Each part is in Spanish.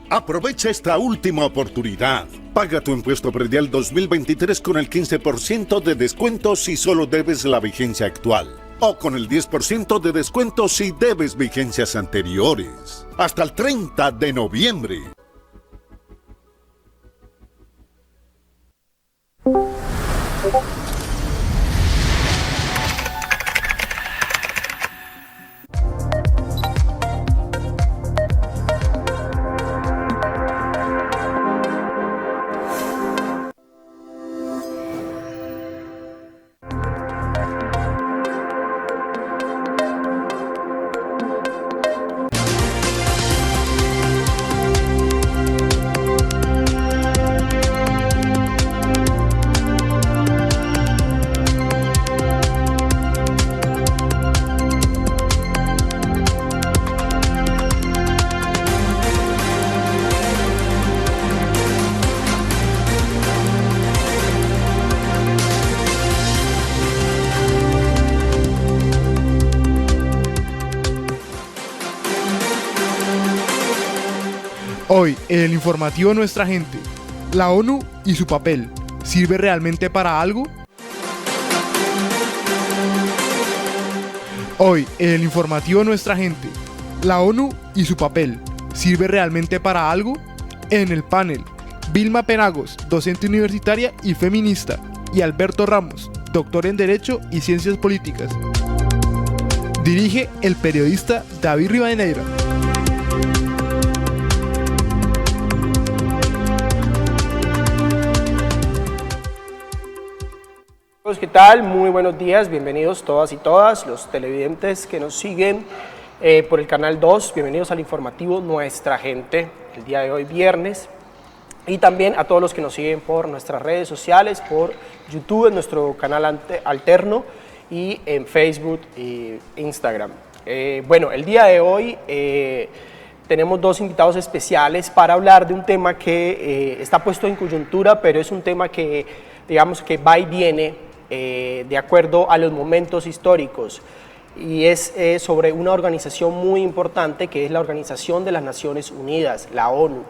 Aprovecha esta última oportunidad. Paga tu impuesto predial 2023 con el 15% de descuento si solo debes la vigencia actual, o con el 10% de descuento si debes vigencias anteriores. Hasta el 30 de noviembre. Hoy, en el informativo Nuestra Gente, ¿la ONU y su papel sirve realmente para algo? Hoy, en el informativo Nuestra Gente, ¿la ONU y su papel sirve realmente para algo? En el panel, Vilma Penagos, docente universitaria y feminista, y Alberto Ramos, doctor en Derecho y Ciencias Políticas. Dirige el periodista David Rivadeneira. ¿Qué tal? Muy buenos días, bienvenidos todas y todas, los televidentes que nos siguen por el canal 2, bienvenidos al informativo Nuestra Gente, el día de hoy viernes, y también a todos los que nos siguen por nuestras redes sociales, por YouTube, en nuestro canal alterno, y en Facebook e Instagram. Bueno, el día de hoy tenemos dos invitados especiales para hablar de un tema que está puesto en coyuntura, pero es un tema que, digamos, que va y viene de acuerdo a los momentos históricos, y es sobre una organización muy importante que es la Organización de las Naciones Unidas, la ONU.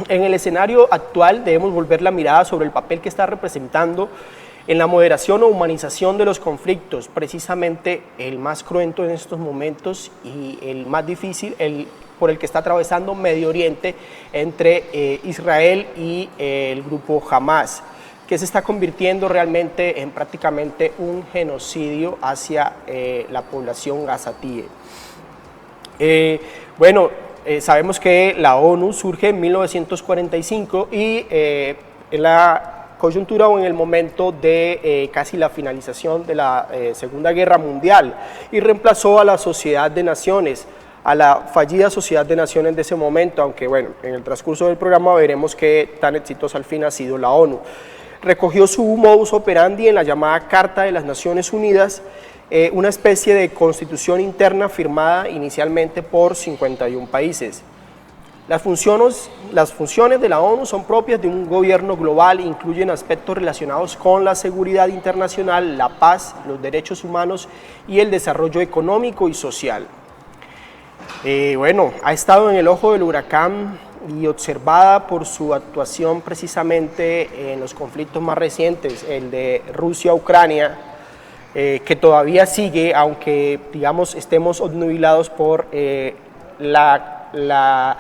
En el escenario actual debemos volver la mirada sobre el papel que está representando en la moderación o humanización de los conflictos, precisamente el más cruento en estos momentos y el más difícil, por el que está atravesando Medio Oriente entre Israel y el grupo Hamas, que se está convirtiendo realmente en prácticamente un genocidio hacia la población gazatíe. Sabemos que la ONU surge en 1945 y en la coyuntura o en el momento de casi la finalización de la Segunda Guerra Mundial, y reemplazó a la Sociedad de Naciones, a la fallida Sociedad de Naciones de ese momento, aunque bueno, en el transcurso del programa veremos que tan exitosa al fin ha sido la ONU. Recogió su modus operandi en la llamada Carta de las Naciones Unidas, una especie de constitución interna firmada inicialmente por 51 países. Las funciones de la ONU son propias de un gobierno global e incluyen aspectos relacionados con la seguridad internacional, la paz, los derechos humanos y el desarrollo económico y social. Ha estado en el ojo del huracán y observada por su actuación precisamente en los conflictos más recientes, el de Rusia-Ucrania, que todavía sigue, aunque digamos estemos obnubilados por la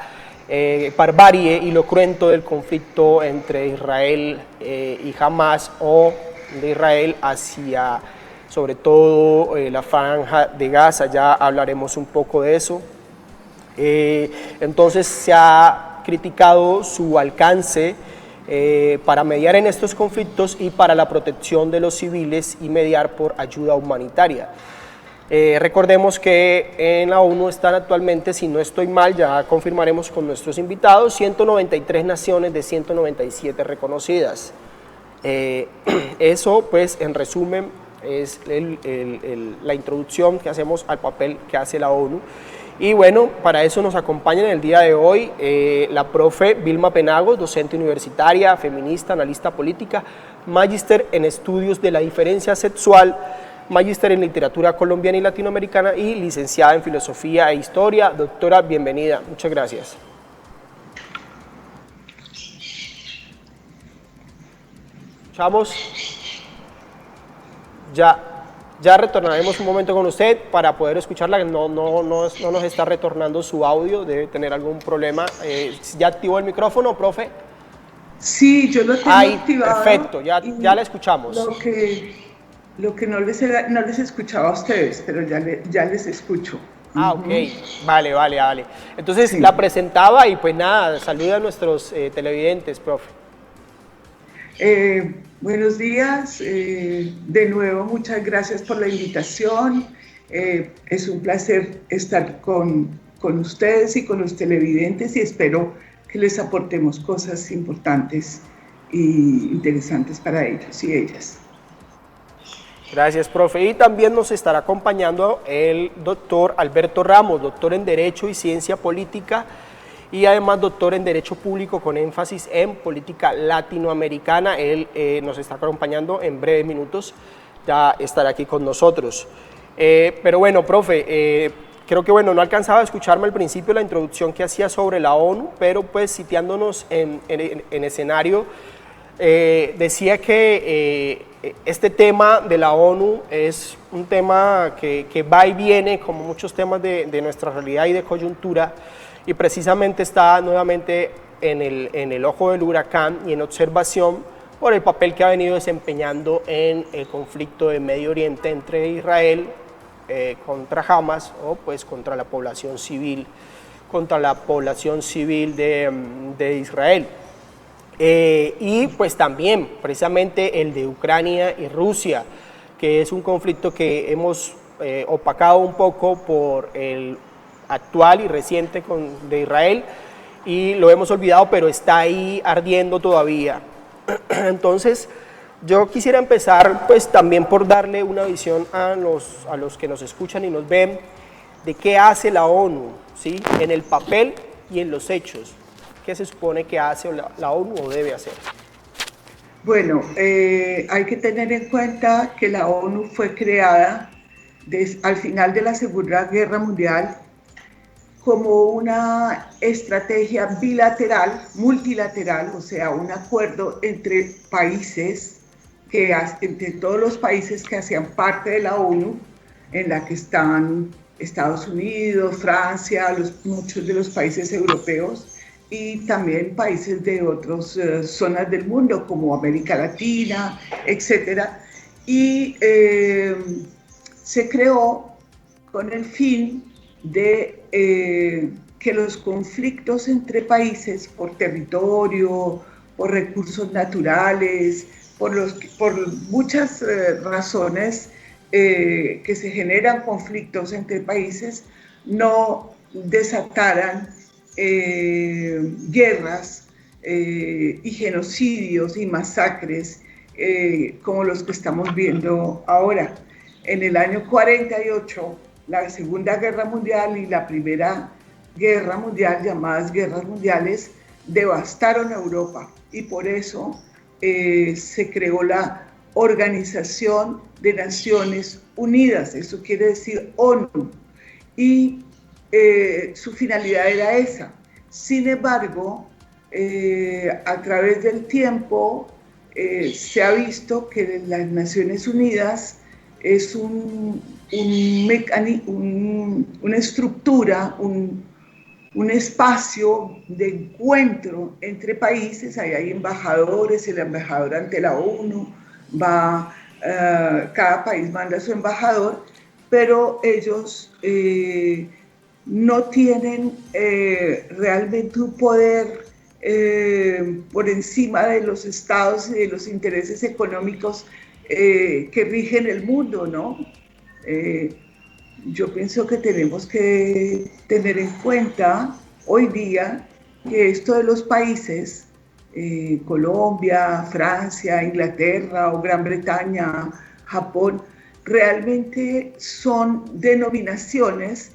barbarie y lo cruento del conflicto entre Israel y Hamas, o de Israel hacia sobre todo la franja de Gaza. Ya hablaremos un poco de eso. Entonces se ha criticado su alcance para mediar en estos conflictos y para la protección de los civiles y mediar por ayuda humanitaria. Recordemos que en la ONU están actualmente, si no estoy mal, ya confirmaremos con nuestros invitados, 193 naciones de 197 reconocidas. Eso, pues, en resumen, es la introducción que hacemos al papel que hace la ONU. Y bueno, para eso nos acompaña en el día de hoy la profe Vilma Penagos, docente universitaria, feminista, analista política, magíster en estudios de la diferencia sexual, magíster en literatura colombiana y latinoamericana y licenciada en filosofía e historia. Doctora, bienvenida, muchas gracias. escuchamos. Ya retornaremos un momento con usted para poder escucharla. No nos está retornando su audio, debe tener algún problema. ¿Ya activó el micrófono, profe? Sí, yo lo tengo activado. Perfecto, ya la escuchamos. Lo que no les escuchaba a ustedes, pero ya les escucho. Ok, vale. Entonces sí. La presentaba y pues nada, saluda a nuestros televidentes, profe. Buenos días, de nuevo muchas gracias por la invitación. Es un placer estar con ustedes y con los televidentes y espero que les aportemos cosas importantes e interesantes para ellos y ellas. Gracias, profe. Y también nos estará acompañando el doctor Alberto Ramos, doctor en Derecho y Ciencia Política y además doctor en Derecho Público con énfasis en política latinoamericana. Él nos está acompañando en breves minutos, ya estará aquí con nosotros. Pero bueno, profe, creo que no alcanzaba a escucharme al principio la introducción que hacía sobre la ONU, pero pues sitiándonos en escenario, decía que este tema de la ONU es un tema que va y viene como muchos temas de nuestra realidad y de coyuntura, y precisamente está nuevamente en el ojo del huracán y en observación por el papel que ha venido desempeñando en el conflicto de Medio Oriente entre Israel contra Hamas o pues contra la población civil de Israel. Y pues también precisamente el de Ucrania y Rusia, que es un conflicto que hemos opacado un poco por el actual y reciente de Israel y lo hemos olvidado, pero está ahí ardiendo todavía. Entonces yo quisiera empezar pues también por darle una visión a los que nos escuchan y nos ven de qué hace la ONU, ¿sí? En el papel y en los hechos. ¿Qué se supone que hace la ONU o debe hacer? Bueno, hay que tener en cuenta que la ONU fue creada al final de la Segunda Guerra Mundial como una estrategia bilateral, multilateral, o sea, un acuerdo entre países, entre todos los países que hacían parte de la ONU, en la que están Estados Unidos, Francia, muchos de los países europeos, y también países de otras zonas del mundo, como América Latina, etc. Y se creó con el fin de que los conflictos entre países por territorio, por recursos naturales, por muchas razones que se generan conflictos entre países, no desataran guerras y genocidios y masacres como los que estamos viendo ahora. En el año 48, la Segunda Guerra Mundial y la Primera Guerra Mundial, llamadas guerras mundiales, devastaron Europa y por eso se creó la Organización de Naciones Unidas, eso quiere decir ONU, y su finalidad era esa. Sin embargo, a través del tiempo se ha visto que las Naciones Unidas es una estructura, un espacio de encuentro entre países. Ahí hay embajadores, el embajador ante la ONU cada país manda a su embajador, pero ellos no tienen realmente un poder por encima de los estados y de los intereses económicos que rigen el mundo, ¿no? Yo pienso que tenemos que tener en cuenta hoy día que esto de los países, Colombia, Francia, Inglaterra o Gran Bretaña, Japón, realmente son denominaciones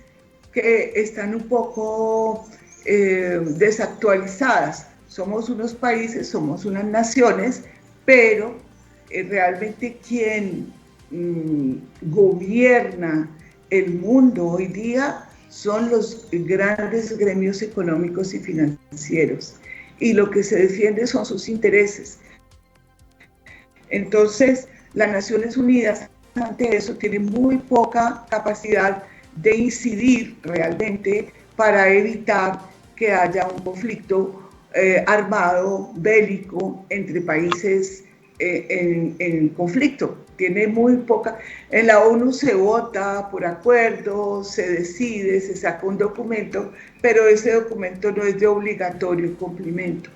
que están un poco desactualizadas. Somos unos países, somos unas naciones, pero realmente quien gobierna el mundo hoy día son los grandes gremios económicos y financieros, y lo que se defiende son sus intereses. Entonces, las Naciones Unidas ante eso tienen muy poca capacidad de incidir realmente para evitar que haya un conflicto armado, bélico, entre países en conflicto. Tiene muy poca. En la ONU se vota por acuerdo, se decide, se saca un documento, pero ese documento no es de obligatorio cumplimiento.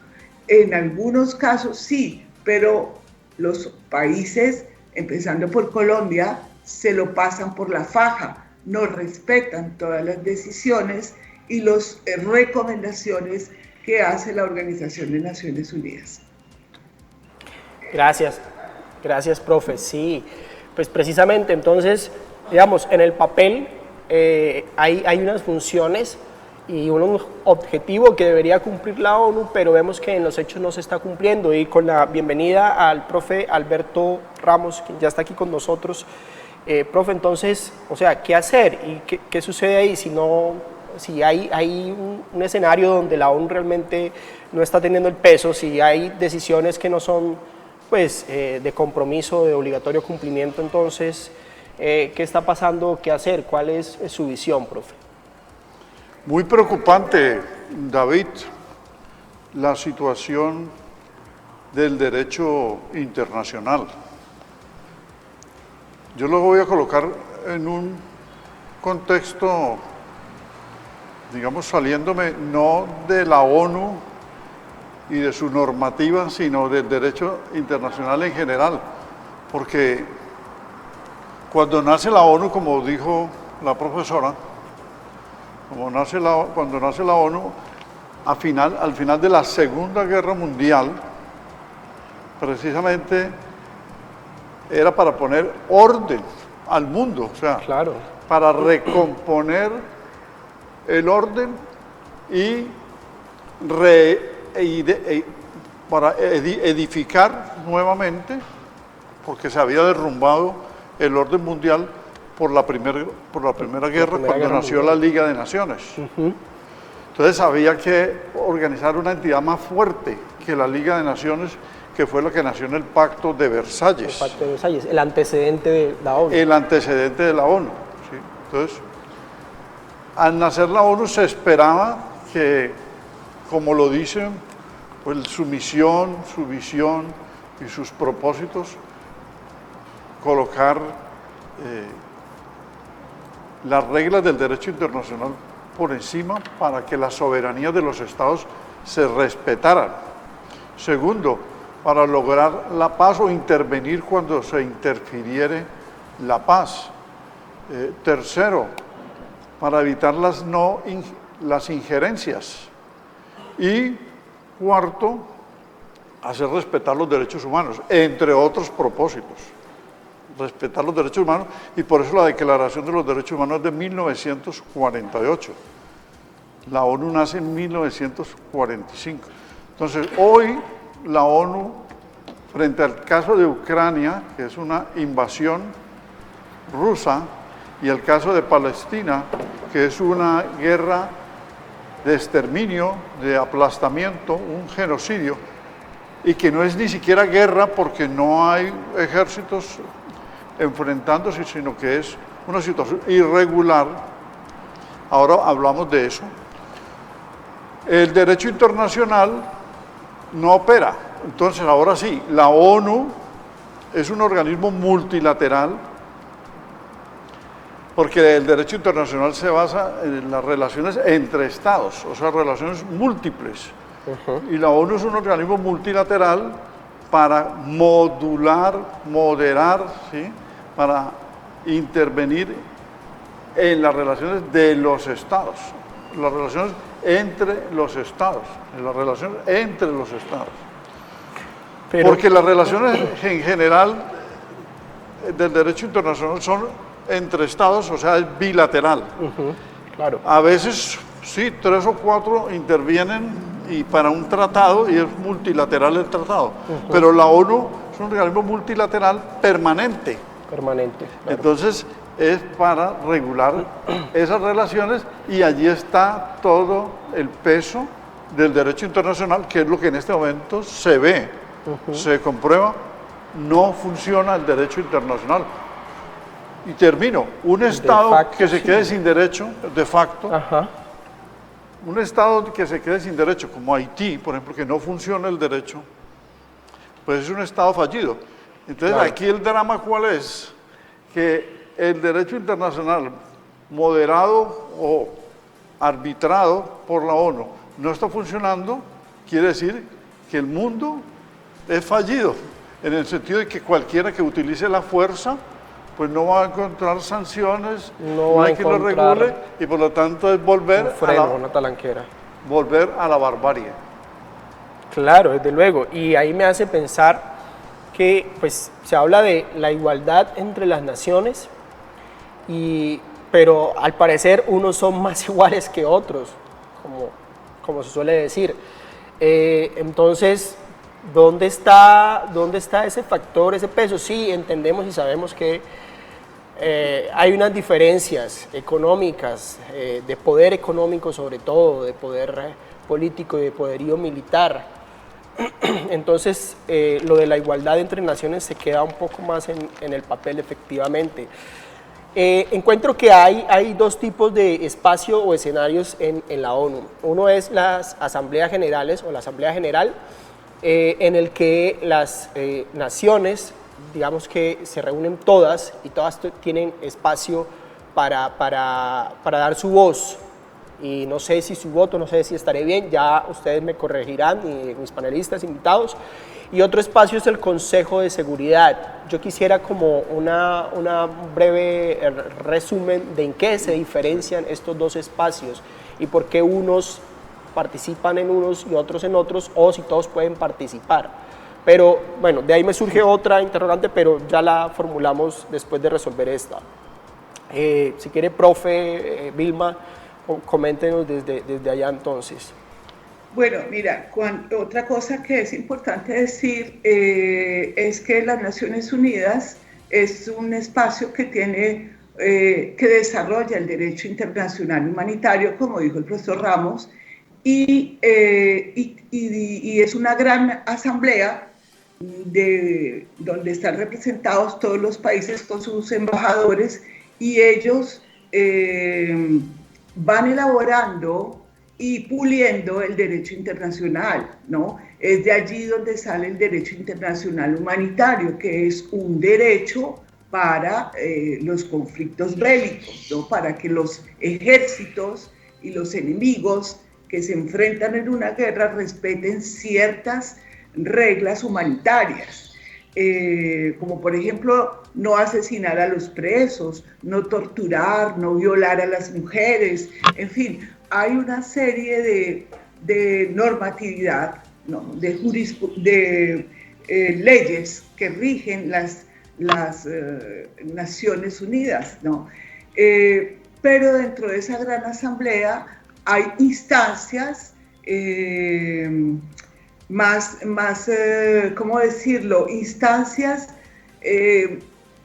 En algunos casos sí, pero los países, empezando por Colombia, se lo pasan por la faja, no respetan todas las decisiones y las recomendaciones que hace la Organización de Naciones Unidas. Gracias, profe. Sí, pues precisamente entonces, digamos, en el papel hay unas funciones y un objetivo que debería cumplir la ONU, pero vemos que en los hechos no se está cumpliendo. Y con la bienvenida al profe Alberto Ramos, que ya está aquí con nosotros. Profe, entonces, o sea, ¿qué hacer? ¿Y qué sucede ahí si hay un escenario donde la ONU realmente no está teniendo el peso, si hay decisiones que no son pues, de compromiso, de obligatorio cumplimiento? Entonces, ¿qué está pasando? ¿Qué hacer? ¿Cuál es su visión, profe? Muy preocupante, David, la situación del derecho internacional. Yo lo voy a colocar en un contexto, digamos, saliéndome no de la ONU y de su normativa, sino del derecho internacional en general, porque cuando nace la ONU, como dijo la profesora, cuando nace la ONU, al final de la Segunda Guerra Mundial, precisamente era para poner orden al mundo, o sea, claro, para recomponer el orden y para edificar nuevamente, porque se había derrumbado el orden mundial por la primera guerra, cuando nació la Liga de Naciones. Entonces había que organizar una entidad más fuerte que la Liga de Naciones, que fue lo que nació en el Pacto de Versalles. El Pacto de Versalles, el antecedente de la ONU. El antecedente de la ONU. ¿Sí? Entonces, al nacer la ONU se esperaba que, como lo dicen, pues su misión, su visión y sus propósitos, colocar las reglas del derecho internacional por encima para que la soberanía de los estados se respetaran. Segundo, para lograr la paz o intervenir cuando se interfiriere la paz. Tercero, para evitar las injerencias. Y cuarto, hacer respetar los derechos humanos, entre otros propósitos. Respetar los derechos humanos, y por eso la Declaración de los Derechos Humanos es de 1948. La ONU nace en 1945. Entonces, hoy la ONU, frente al caso de Ucrania, que es una invasión rusa, y el caso de Palestina, que es una guerra de exterminio, de aplastamiento, un genocidio, y que no es ni siquiera guerra porque no hay ejércitos enfrentándose, sino que es una situación irregular. Ahora hablamos de eso. El derecho internacional no opera. Entonces, ahora sí, la ONU es un organismo multilateral, porque el derecho internacional se basa en las relaciones entre estados, o sea, relaciones múltiples. Y la ONU es un organismo multilateral para modular, moderar, ¿sí?, para intervenir en las relaciones de los estados, las relaciones entre los estados, porque las relaciones en general del derecho internacional son entre estados, o sea, es bilateral. Claro. A veces, sí, 3 o 4 intervienen y para un tratado, y es multilateral el tratado, pero la ONU es un organismo multilateral permanente. Claro. Entonces, es para regular esas relaciones, y allí está todo el peso del derecho internacional, que es lo que en este momento se ve, se comprueba no funciona el derecho internacional. Y termino, un Estado facto, que se sí. quede sin derecho, de facto, Ajá. un Estado que se quede sin derecho, como Haití, por ejemplo, que no funciona el derecho, pues es un Estado fallido. Entonces, Claro. aquí el drama, ¿cuál es? Que el derecho internacional, moderado o arbitrado por la ONU, no está funcionando, quiere decir que el mundo es fallido, en el sentido de que cualquiera que utilice la fuerza, pues no va a encontrar sanciones, No va a hay que lo encontrar regule, y por lo tanto es volver Un a freno, una talanquera. la barbarie. Claro, desde luego. Y ahí me hace pensar que pues, se habla de la igualdad entre las naciones, pero al parecer unos son más iguales que otros, como se suele decir. Entonces, ¿dónde está ese factor, ese peso? Sí, entendemos y sabemos que hay unas diferencias económicas, de poder económico sobre todo, de poder político y de poderío militar. Entonces, lo de la igualdad entre naciones se queda un poco más en el papel, efectivamente. Encuentro que hay dos tipos de espacio o escenarios en la ONU. Uno es las asambleas generales o la asamblea general, en el que las naciones, digamos que se reúnen todas y todas tienen espacio para dar su voz. Y no sé si su voto, no sé si estaré bien, ya ustedes me corregirán, mis panelistas invitados. Y otro espacio es el Consejo de Seguridad. Yo quisiera como un breve resumen de en qué se diferencian estos dos espacios y por qué unos participan en unos y otros en otros, o si todos pueden participar. Pero bueno, de ahí me surge otra interrogante, pero ya la formulamos después de resolver esta. Si quiere, profe Vilma, coméntenos desde allá entonces. Bueno, mira, otra cosa que es importante decir es que las Naciones Unidas es un espacio que que desarrolla el derecho internacional humanitario, como dijo el profesor Ramos, y es una gran asamblea donde están representados todos los países con sus embajadores, y ellos van elaborando y puliendo el derecho internacional, ¿no? Es de allí donde sale el derecho internacional humanitario, que es un derecho para los conflictos bélicos, ¿no? Para que los ejércitos y los enemigos que se enfrentan en una guerra respeten ciertas reglas humanitarias, como por ejemplo no asesinar a los presos, no torturar, no violar a las mujeres, en fin, hay una serie de normatividad, ¿no? de leyes que rigen las Naciones Unidas, ¿no? Pero dentro de esa gran asamblea hay instancias ¿cómo decirlo? Instancias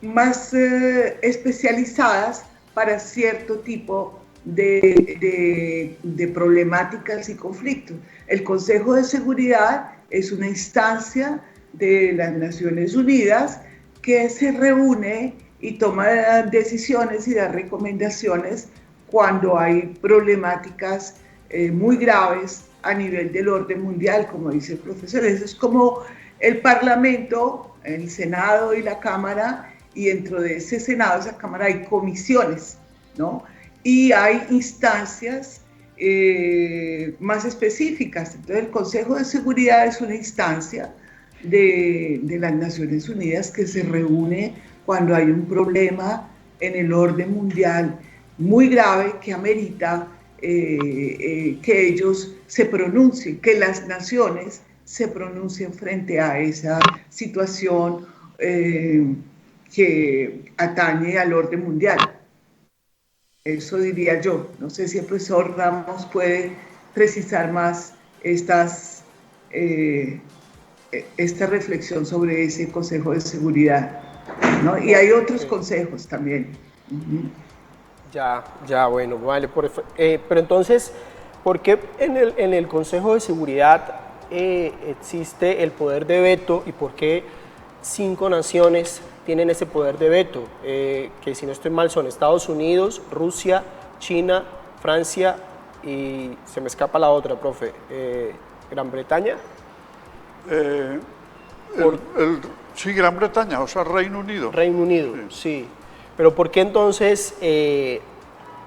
más especializadas para cierto tipo de problemáticas y conflictos. El Consejo de Seguridad es una instancia de las Naciones Unidas que se reúne y toma decisiones y da recomendaciones cuando hay problemáticas muy graves a nivel del orden mundial, como dice el profesor. Eso es como el Parlamento, el Senado y la Cámara, y dentro de ese Senado, esa Cámara, hay comisiones, ¿no? Y hay instancias más específicas. Entonces, el Consejo de Seguridad es una instancia de las Naciones Unidas que se reúne cuando hay un problema en el orden mundial muy grave que amerita que ellos se pronuncien, que las naciones se pronuncien frente a esa situación que atañe al orden mundial. Eso diría yo. No sé si el profesor Ramos puede precisar más esta reflexión sobre ese Consejo de Seguridad, ¿no? Y hay otros consejos también. Ya, bueno, vale. Pero entonces, ¿por qué en el Consejo de Seguridad existe el poder de veto y por qué 5 naciones tienen ese poder de veto, que si no estoy mal son Estados Unidos, Rusia, China, Francia y se me escapa la otra, profe, Gran Bretaña. Sí, Gran Bretaña, o sea, Reino Unido. Reino Unido, sí. Pero ¿por qué entonces,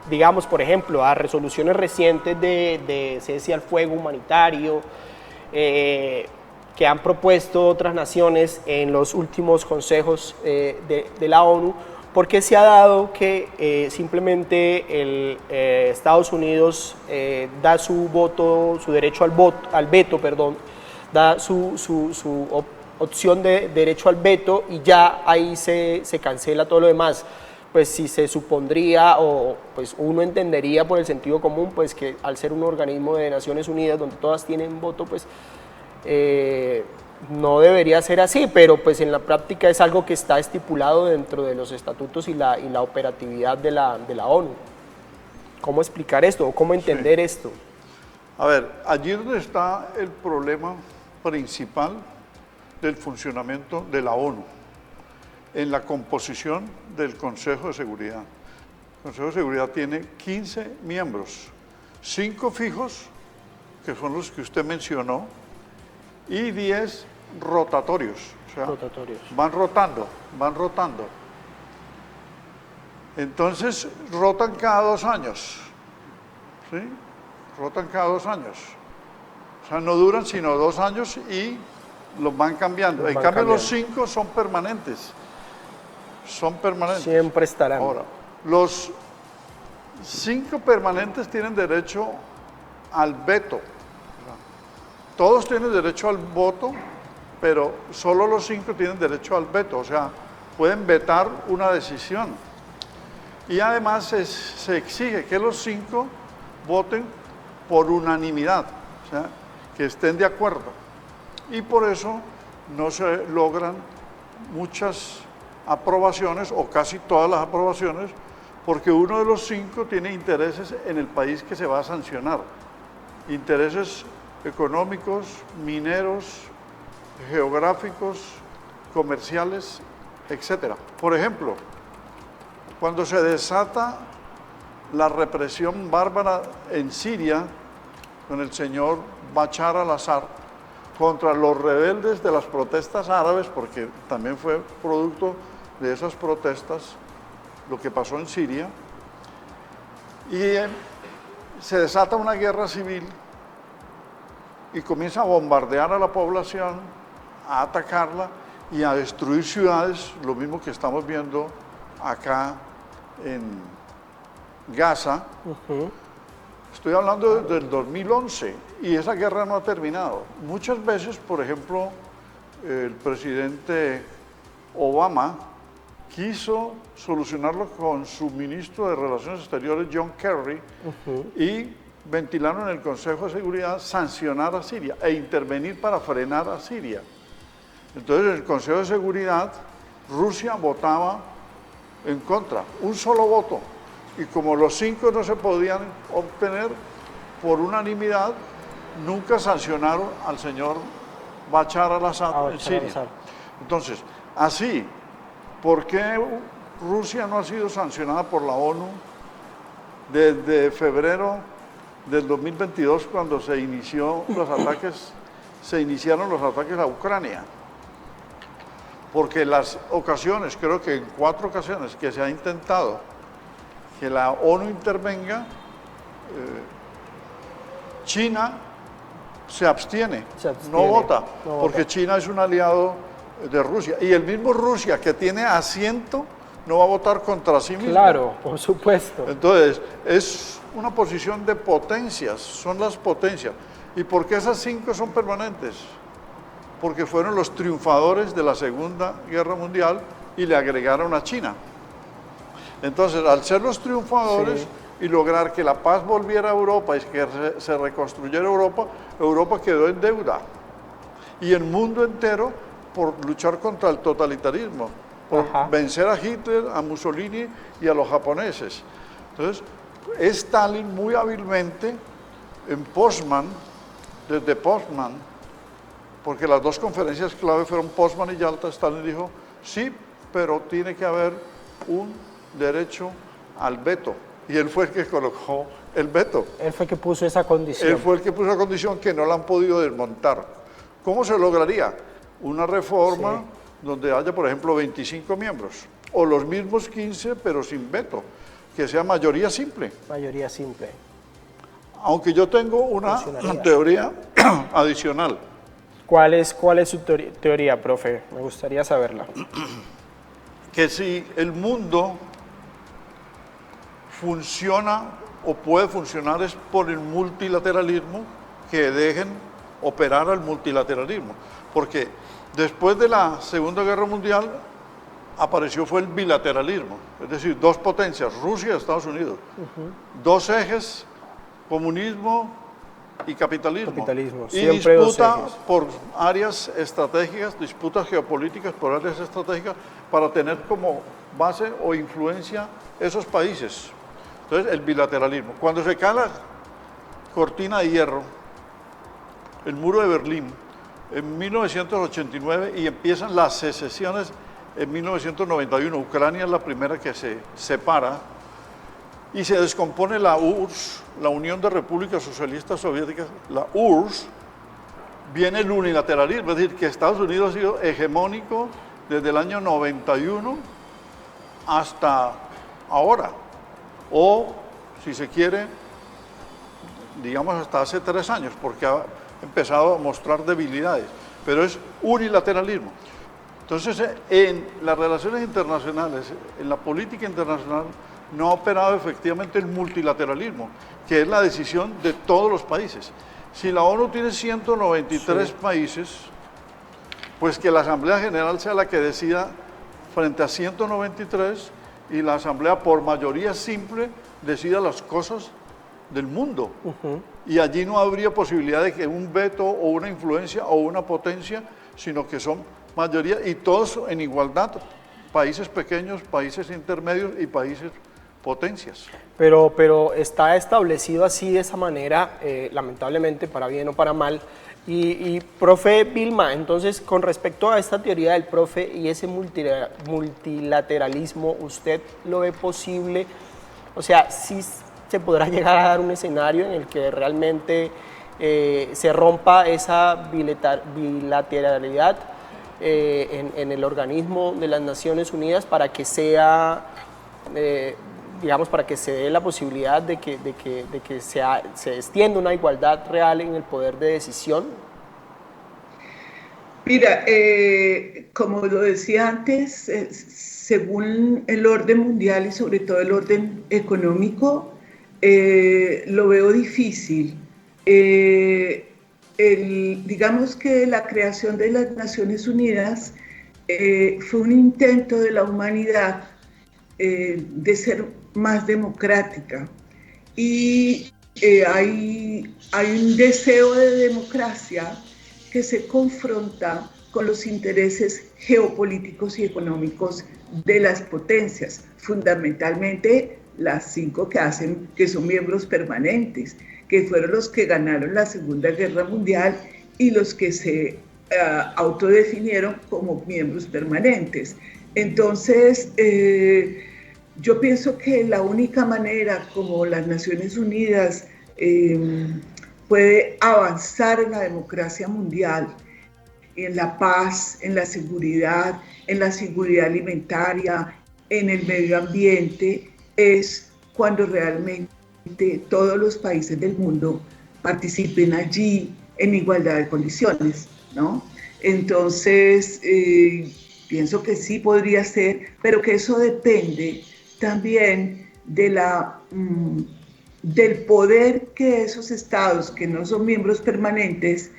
digamos, por ejemplo, a resoluciones recientes de cese al fuego humanitario, que han propuesto otras naciones en los últimos consejos de la ONU, ¿por qué se ha dado que simplemente Estados Unidos da su voto, su derecho al veto, perdón, da su opción de derecho al veto y ya ahí se cancela todo lo demás? Pues si se supondría o pues uno entendería por el sentido común pues que al ser un organismo de Naciones Unidas donde todas tienen voto pues no debería ser así, pero pues en la práctica es algo que está estipulado dentro de los estatutos y la operatividad de la ONU. ¿Cómo explicar esto o cómo entender esto? A ver, allí es donde está el problema principal del funcionamiento de la ONU, en la composición del Consejo de Seguridad. El Consejo de Seguridad tiene 15 miembros, 5 fijos, que son los que usted mencionó, y 10 rotatorios, o sea, van rotando. Entonces, rotan cada 2 años, ¿sí? Rotan cada 2 años. O sea, no duran sino 2 años y los van cambiando. En cambio, los 5 son permanentes. Son permanentes. Siempre estarán. Ahora, los 5 permanentes tienen derecho al veto. Todos tienen derecho al voto, pero solo los 5 tienen derecho al veto, o sea, pueden vetar una decisión. Y además se exige que los 5 voten por unanimidad, o sea, que estén de acuerdo. Y por eso no se logran muchas aprobaciones, o casi todas las aprobaciones, porque uno de los 5 tiene intereses en el país que se va a sancionar. Intereses económicos, mineros, geográficos, comerciales, etc. Por ejemplo, cuando se desata la represión bárbara en Siria con el señor Bashar al-Assad contra los rebeldes de las protestas árabes, porque también fue producto de esas protestas lo que pasó en Siria, y se desata una guerra civil y comienza a bombardear a la población, a atacarla y a destruir ciudades, lo mismo que estamos viendo acá en Gaza. Estoy hablando del 2011 y esa guerra no ha terminado. Muchas veces, por ejemplo, el presidente Obama quiso solucionarlo con su ministro de Relaciones Exteriores, John Kerry, y ventilaron en el Consejo de Seguridad sancionar a Siria e intervenir para frenar a Siria. Entonces, en el Consejo de Seguridad, Rusia votaba en contra, un solo voto. Y como los 5 no se podían obtener por unanimidad, nunca sancionaron al señor Bashar al-Assad en Siria. Entonces, así, ¿por qué Rusia no ha sido sancionada por la ONU desde febrero del 2022, cuando se iniciaron los ataques a Ucrania? Porque las ocasiones, creo que en 4 ocasiones que se ha intentado que la ONU intervenga, China se abstiene, no vota, porque China es un aliado de Rusia. Y el mismo Rusia, que tiene asiento, no va a votar contra sí mismo. Claro, por supuesto. Entonces, es una posición de potencias, son las potencias. ¿Y por qué esas 5 son permanentes? Porque fueron los triunfadores de la Segunda Guerra Mundial y le agregaron a China. Entonces, al ser los triunfadores y lograr que la paz volviera a Europa y que se reconstruyera Europa, Europa quedó en deuda. Y el mundo entero por luchar contra el totalitarismo, por vencer a Hitler, a Mussolini y a los japoneses. Entonces, Stalin muy hábilmente, en Potsdam, desde Potsdam, porque las dos conferencias clave fueron Potsdam y Yalta. Stalin dijo, sí, pero tiene que haber un derecho al veto. Y él fue el que colocó el veto. Él fue el que puso esa condición. Él fue el que puso la condición que no la han podido desmontar. ¿Cómo se lograría? Una reforma donde haya, por ejemplo, 25 miembros, o los mismos 15, pero sin veto, que sea mayoría simple. Mayoría simple. Aunque yo tengo una teoría adicional. ¿Cuál es su teoría, profe? Me gustaría saberla. Que si el mundo funciona o puede funcionar es por el multilateralismo, que dejen operar al multilateralismo. Porque después de la Segunda Guerra Mundial fue el bilateralismo, es decir, dos potencias, Rusia y Estados Unidos, dos ejes, comunismo y capitalismo. Y siempre disputa por áreas estratégicas, disputas geopolíticas por áreas estratégicas para tener como base o influencia esos países. Entonces, el bilateralismo. Cuando se cae la cortina de hierro, el muro de Berlín, en 1989, y empiezan las secesiones en 1991, Ucrania es la primera que se separa, y se descompone la URSS, la Unión de Repúblicas Socialistas Soviéticas, la URSS, viene el unilateralismo, es decir, que Estados Unidos ha sido hegemónico desde el año 91 hasta ahora, o si se quiere, digamos hasta hace 3 años, porque ha empezado a mostrar debilidades, pero es unilateralismo. Entonces, en las relaciones internacionales, en la política internacional, no ha operado efectivamente el multilateralismo, que es la decisión de todos los países. Si la ONU tiene 193 países, pues que la Asamblea General sea la que decida frente a 193 y la Asamblea por mayoría simple decida las cosas del mundo. Y allí no habría posibilidad de que un veto o una influencia o una potencia, sino que son mayoría y todos en igualdad, países pequeños, países intermedios y países potencias. Pero está establecido así, de esa manera, lamentablemente, para bien o para mal. Y profe Vilma, entonces, con respecto a esta teoría del profe y ese multilateralismo, ¿usted lo ve posible? O sea, ¿sí se podrá llegar a dar un escenario en el que realmente se rompa esa bilateralidad en el organismo de las Naciones Unidas para que sea, digamos, para que se dé la posibilidad de que se extienda una igualdad real en el poder de decisión? Mira, como lo decía antes, según el orden mundial y sobre todo el orden económico, lo veo difícil. Digamos que la creación de las Naciones Unidas fue un intento de la humanidad de ser más democrática, y hay un deseo de democracia que se confronta con los intereses geopolíticos y económicos de las potencias, fundamentalmente las 5 que son miembros permanentes, que fueron los que ganaron la Segunda Guerra Mundial y los que se autodefinieron como miembros permanentes. Entonces, yo pienso que la única manera como las Naciones Unidas puede avanzar en la democracia mundial, en la paz, en la seguridad alimentaria, en el medio ambiente, es cuando realmente todos los países del mundo participen allí en igualdad de condiciones, ¿no? Entonces, pienso que sí podría ser, pero que eso depende también de del poder que esos estados que no son miembros permanentes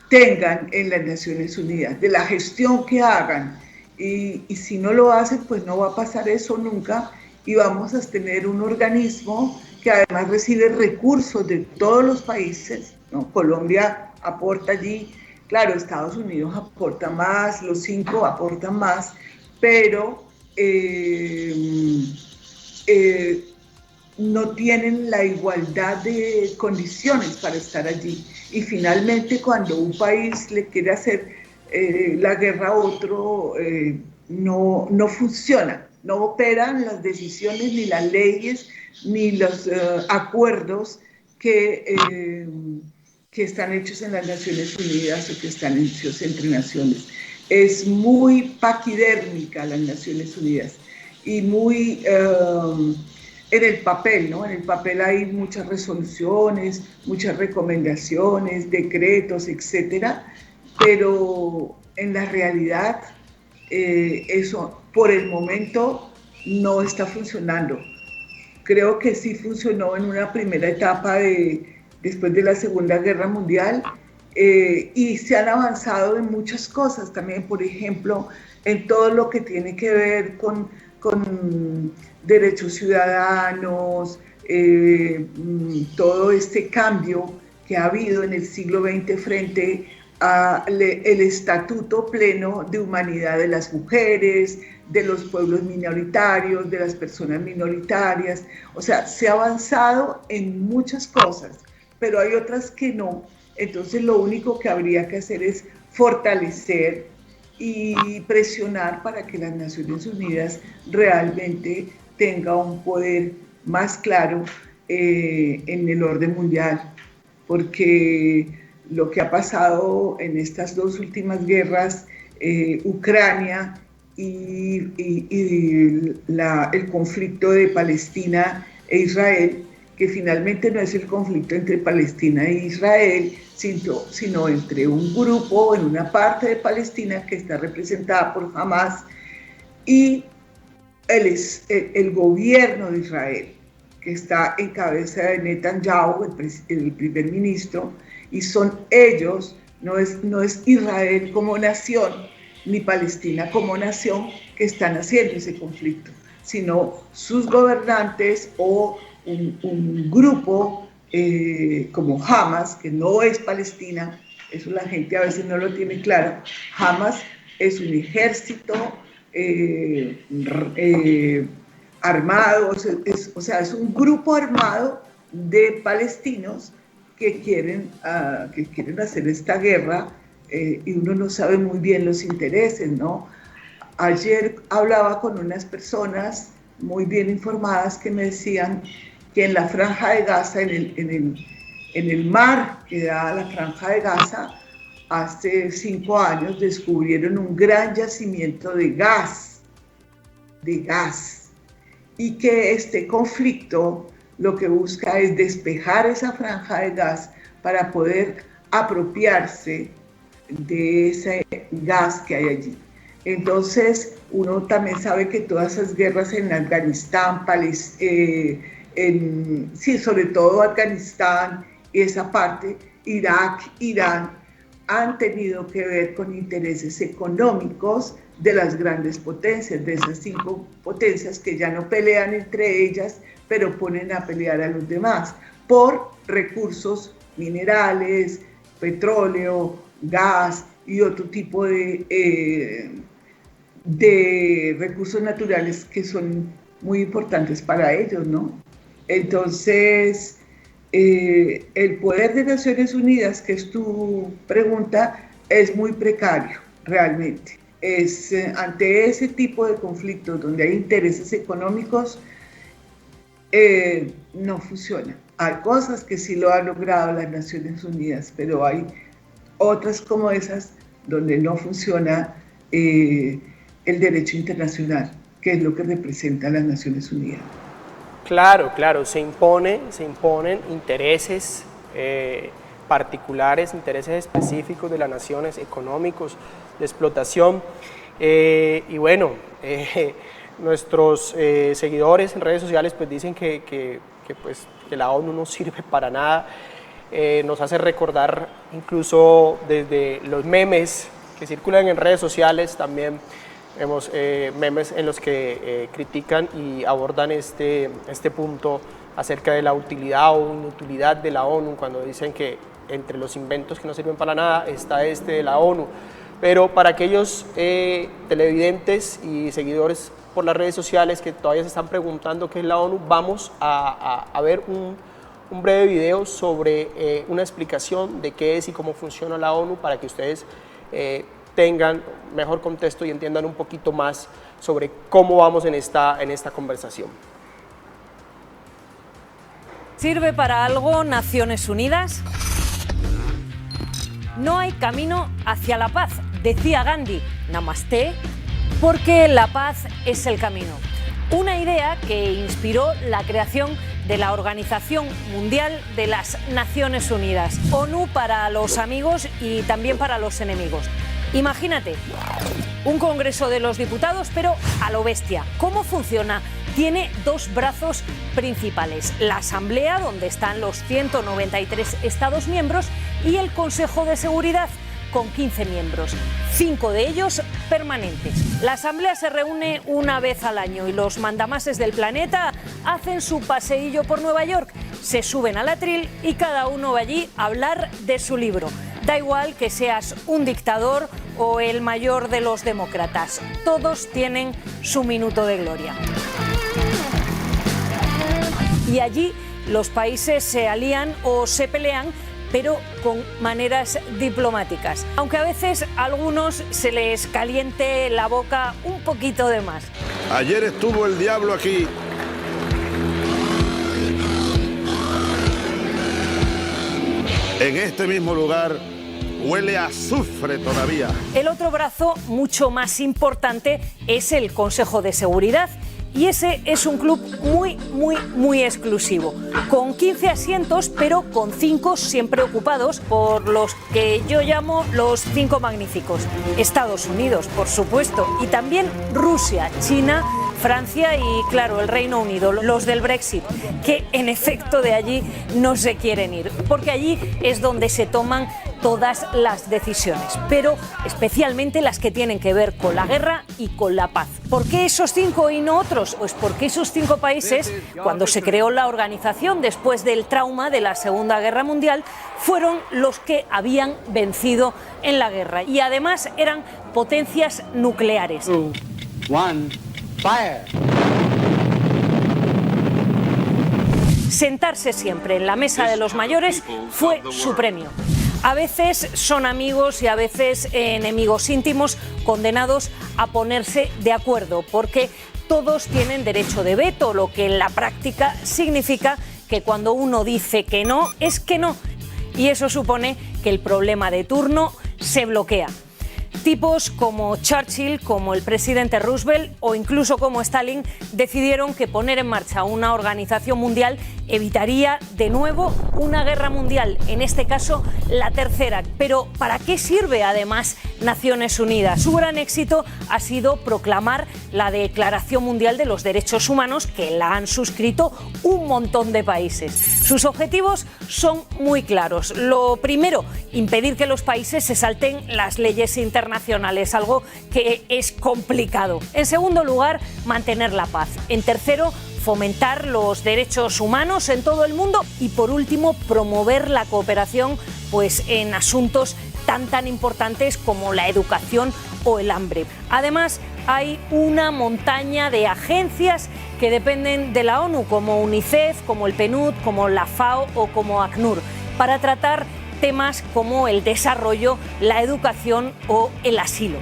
tengan en las Naciones Unidas, de la gestión que hagan. Y si no lo hacen, pues no va a pasar eso nunca, y vamos a tener un organismo que además recibe recursos de todos los países, ¿no? Colombia aporta allí, claro, Estados Unidos aporta más, los 5 aportan más, pero no tienen la igualdad de condiciones para estar allí. Y finalmente, cuando un país le quiere hacer la guerra a otro, no funciona, no operan las decisiones, ni las leyes, ni los acuerdos que están hechos en las Naciones Unidas o que están hechos entre naciones. Es muy paquidérmica las Naciones Unidas y muy en el papel, ¿no? En el papel hay muchas resoluciones, muchas recomendaciones, decretos, etcétera, pero en la realidad eso por el momento no está funcionando. Creo que sí funcionó en una primera etapa después de la Segunda Guerra Mundial, y se han avanzado en muchas cosas también, por ejemplo, en todo lo que tiene que ver con derechos ciudadanos, todo este cambio que ha habido en el siglo XX frente al estatuto pleno de humanidad de las mujeres, de los pueblos minoritarios, de las personas minoritarias. O sea, se ha avanzado en muchas cosas, pero hay otras que no. Entonces lo único que habría que hacer es fortalecer y presionar para que las Naciones Unidas realmente tenga un poder más claro en el orden mundial, porque lo que ha pasado en estas dos últimas guerras, Ucrania y el conflicto de Palestina e Israel, que finalmente no es el conflicto entre Palestina e Israel, sino entre un grupo en una parte de Palestina que está representada por Hamas y el gobierno de Israel, que está en cabeza de Netanyahu, el primer ministro, y son ellos, no es Israel como nación, ni Palestina como nación, que están haciendo ese conflicto, sino sus gobernantes o un grupo como Hamas, que no es Palestina. Eso la gente a veces no lo tiene claro. Hamas es un ejército armado, o sea, es un grupo armado de palestinos que quieren hacer esta guerra, y uno no sabe muy bien los intereses, ¿no? Ayer hablaba con unas personas muy bien informadas que me decían que en la Franja de Gaza, en el mar que da a la Franja de Gaza, hace 5 años descubrieron un gran yacimiento de gas, y que este conflicto lo que busca es despejar esa franja de gas para poder apropiarse de ese gas que hay allí. Entonces, uno también sabe que todas esas guerras en Afganistán, sobre todo Afganistán y esa parte, Irak, Irán, han tenido que ver con intereses económicos de las grandes potencias, de esas 5 potencias que ya no pelean entre ellas, pero ponen a pelear a los demás por recursos minerales, petróleo, gas y otro tipo de recursos naturales que son muy importantes para ellos, ¿no? Entonces, el poder de Naciones Unidas, que es tu pregunta, es muy precario, realmente. Ante ese tipo de conflictos donde hay intereses económicos, no funciona. Hay cosas que sí lo han logrado las Naciones Unidas, pero hay otras como esas donde no funciona el derecho internacional, que es lo que representa las Naciones Unidas. Claro, se imponen intereses particulares, intereses específicos de las naciones, económicos, de explotación, y bueno, nuestros seguidores en redes sociales pues dicen que la ONU no sirve para nada. Nos hace recordar incluso desde los memes que circulan en redes sociales, también vemos memes en los que critican y abordan este punto acerca de la utilidad o inutilidad de la ONU, cuando dicen que entre los inventos que no sirven para nada está de la ONU. pero para aquellos televidentes y seguidores por las redes sociales que todavía se están preguntando qué es la ONU, vamos a ver un breve video sobre una explicación de qué es y cómo funciona la ONU para que ustedes tengan mejor contexto y entiendan un poquito más sobre cómo vamos en esta conversación. ¿Sirve para algo Naciones Unidas? No hay camino hacia la paz, decía Gandhi, Namaste, porque la paz es el camino. Una idea que inspiró la creación de la Organización Mundial de las Naciones Unidas, ONU para los amigos y también para los enemigos. Imagínate, un Congreso de los Diputados, pero a lo bestia. ¿Cómo funciona? Tiene dos brazos principales, la Asamblea, donde están los 193 Estados miembros, y el Consejo de Seguridad, con 15 miembros, 5 de ellos permanentes. La Asamblea se reúne una vez al año y los mandamases del planeta hacen su paseillo por Nueva York, se suben al atril y cada uno va allí a hablar de su libro. Da igual que seas un dictador o el mayor de los demócratas, todos tienen su minuto de gloria. Y allí los países se alían o se pelean, pero con maneras diplomáticas, aunque a veces a algunos se les caliente la boca un poquito de más. Ayer estuvo el diablo aquí. En este mismo lugar huele a azufre todavía. El otro brazo, mucho más importante, es el Consejo de Seguridad. Y ese es un club muy exclusivo, con 15 asientos, pero con 5 siempre ocupados por los que yo llamo los 5 magníficos. Estados Unidos, por supuesto, y también Rusia, China, Francia y, claro, el Reino Unido, los del Brexit, que en efecto de allí no se quieren ir, porque allí es donde se toman todas las decisiones, pero especialmente las que tienen que ver con la guerra y con la paz. ¿Por qué esos 5 y no otros? Pues porque esos 5 países, cuando se creó la organización después del trauma de la Segunda Guerra Mundial, fueron los que habían vencido en la guerra y además eran potencias nucleares. 2, 1, fire. Sentarse siempre en la mesa de los mayores fue su premio. A veces son amigos y a veces enemigos íntimos condenados a ponerse de acuerdo, porque todos tienen derecho de veto, lo que en la práctica significa que cuando uno dice que no, es que no. Y eso supone que el problema de turno se bloquea. Tipos como Churchill, como el presidente Roosevelt o incluso como Stalin decidieron que poner en marcha una organización mundial evitaría de nuevo una guerra mundial, en este caso la tercera. Pero ¿para qué sirve además Naciones Unidas? Su gran éxito ha sido proclamar la Declaración Mundial de los Derechos Humanos, que la han suscrito un montón de países. Sus objetivos son muy claros. Lo primero, impedir que los países se salten las leyes internacionales, algo que es complicado. En segundo lugar, mantener la paz. En tercero, fomentar los derechos humanos en todo el mundo y por último promover la cooperación pues en asuntos tan importantes como la educación o el hambre. Además, hay una montaña de agencias que dependen de la ONU, como UNICEF, como el PNUD, como la FAO o como ACNUR, para tratar temas como el desarrollo, la educación o el asilo.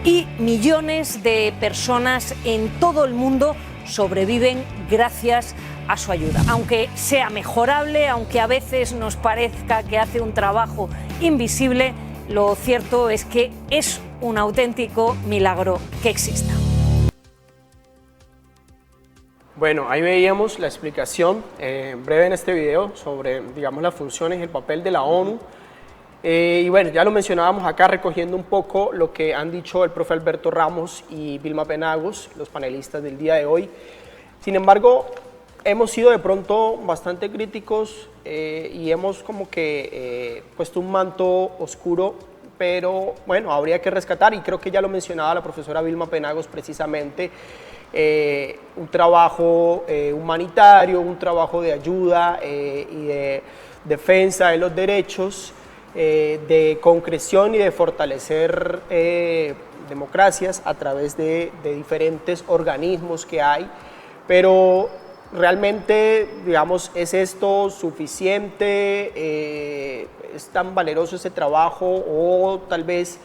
Y millones de personas en todo el mundo sobreviven gracias a su ayuda. Aunque sea mejorable, aunque a veces nos parezca que hace un trabajo invisible, lo cierto es que es un auténtico milagro que exista. Bueno, ahí veíamos la explicación breve en este video sobre, digamos, las funciones y el papel de la ONU. Y bueno, ya lo mencionábamos acá recogiendo un poco lo que han dicho el profe Alberto Ramos y Vilma Penagos, los panelistas del día de hoy. Sin embargo, hemos sido de pronto bastante críticos y hemos como que puesto un manto oscuro, pero bueno, habría que rescatar, y creo que ya lo mencionaba la profesora Vilma Penagos precisamente, un trabajo humanitario, un trabajo de ayuda y de defensa de los derechos. de concreción y de fortalecer democracias a través de diferentes organismos que hay, pero realmente, digamos, ¿es esto suficiente? ¿Es tan valeroso ese trabajo? O tal vez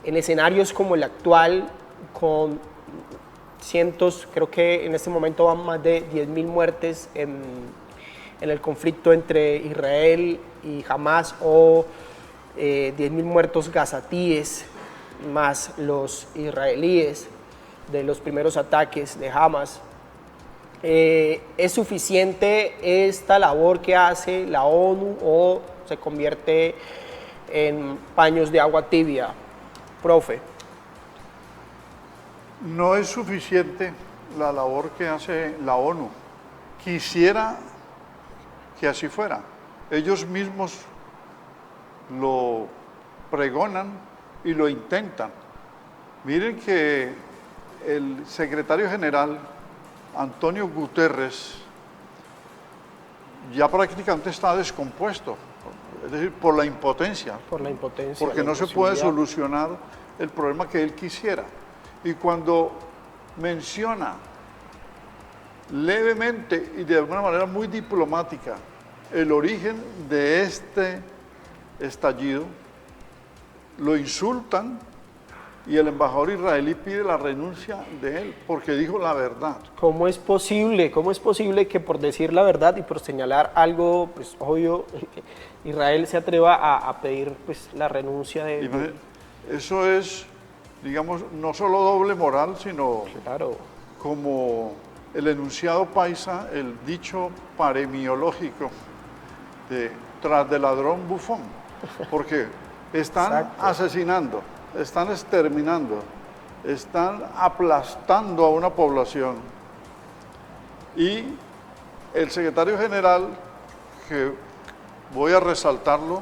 en escenarios como el actual, con cientos, creo que en este momento van más de 10.000 muertes en el conflicto entre Israel y Hamas, o 10.000 muertos gazatíes, más los israelíes de los primeros ataques de Hamas. ¿Es suficiente esta labor que hace la ONU o se convierte en paños de agua tibia? Profe. No es suficiente la labor que hace la ONU. Quisiera que así fuera. Ellos mismos lo pregonan y lo intentan. Miren que el secretario general Antonio Guterres ya prácticamente está descompuesto, es decir, por la impotencia. Por la impotencia. Porque no se puede solucionar el problema que él quisiera. Y cuando menciona levemente y de alguna manera muy diplomática el origen de este estallido, lo insultan y el embajador israelí pide la renuncia de él porque dijo la verdad. ¿Cómo es posible? ¿Cómo es posible que por decir la verdad y por señalar algo, pues obvio, Israel se atreva a pedir pues la renuncia de... Eso es, digamos, no solo doble moral, sino como el enunciado paisa, el dicho paremiológico de tras de ladrón bufón, porque están asesinando, están exterminando, están aplastando a una población, y el secretario general, que voy a resaltarlo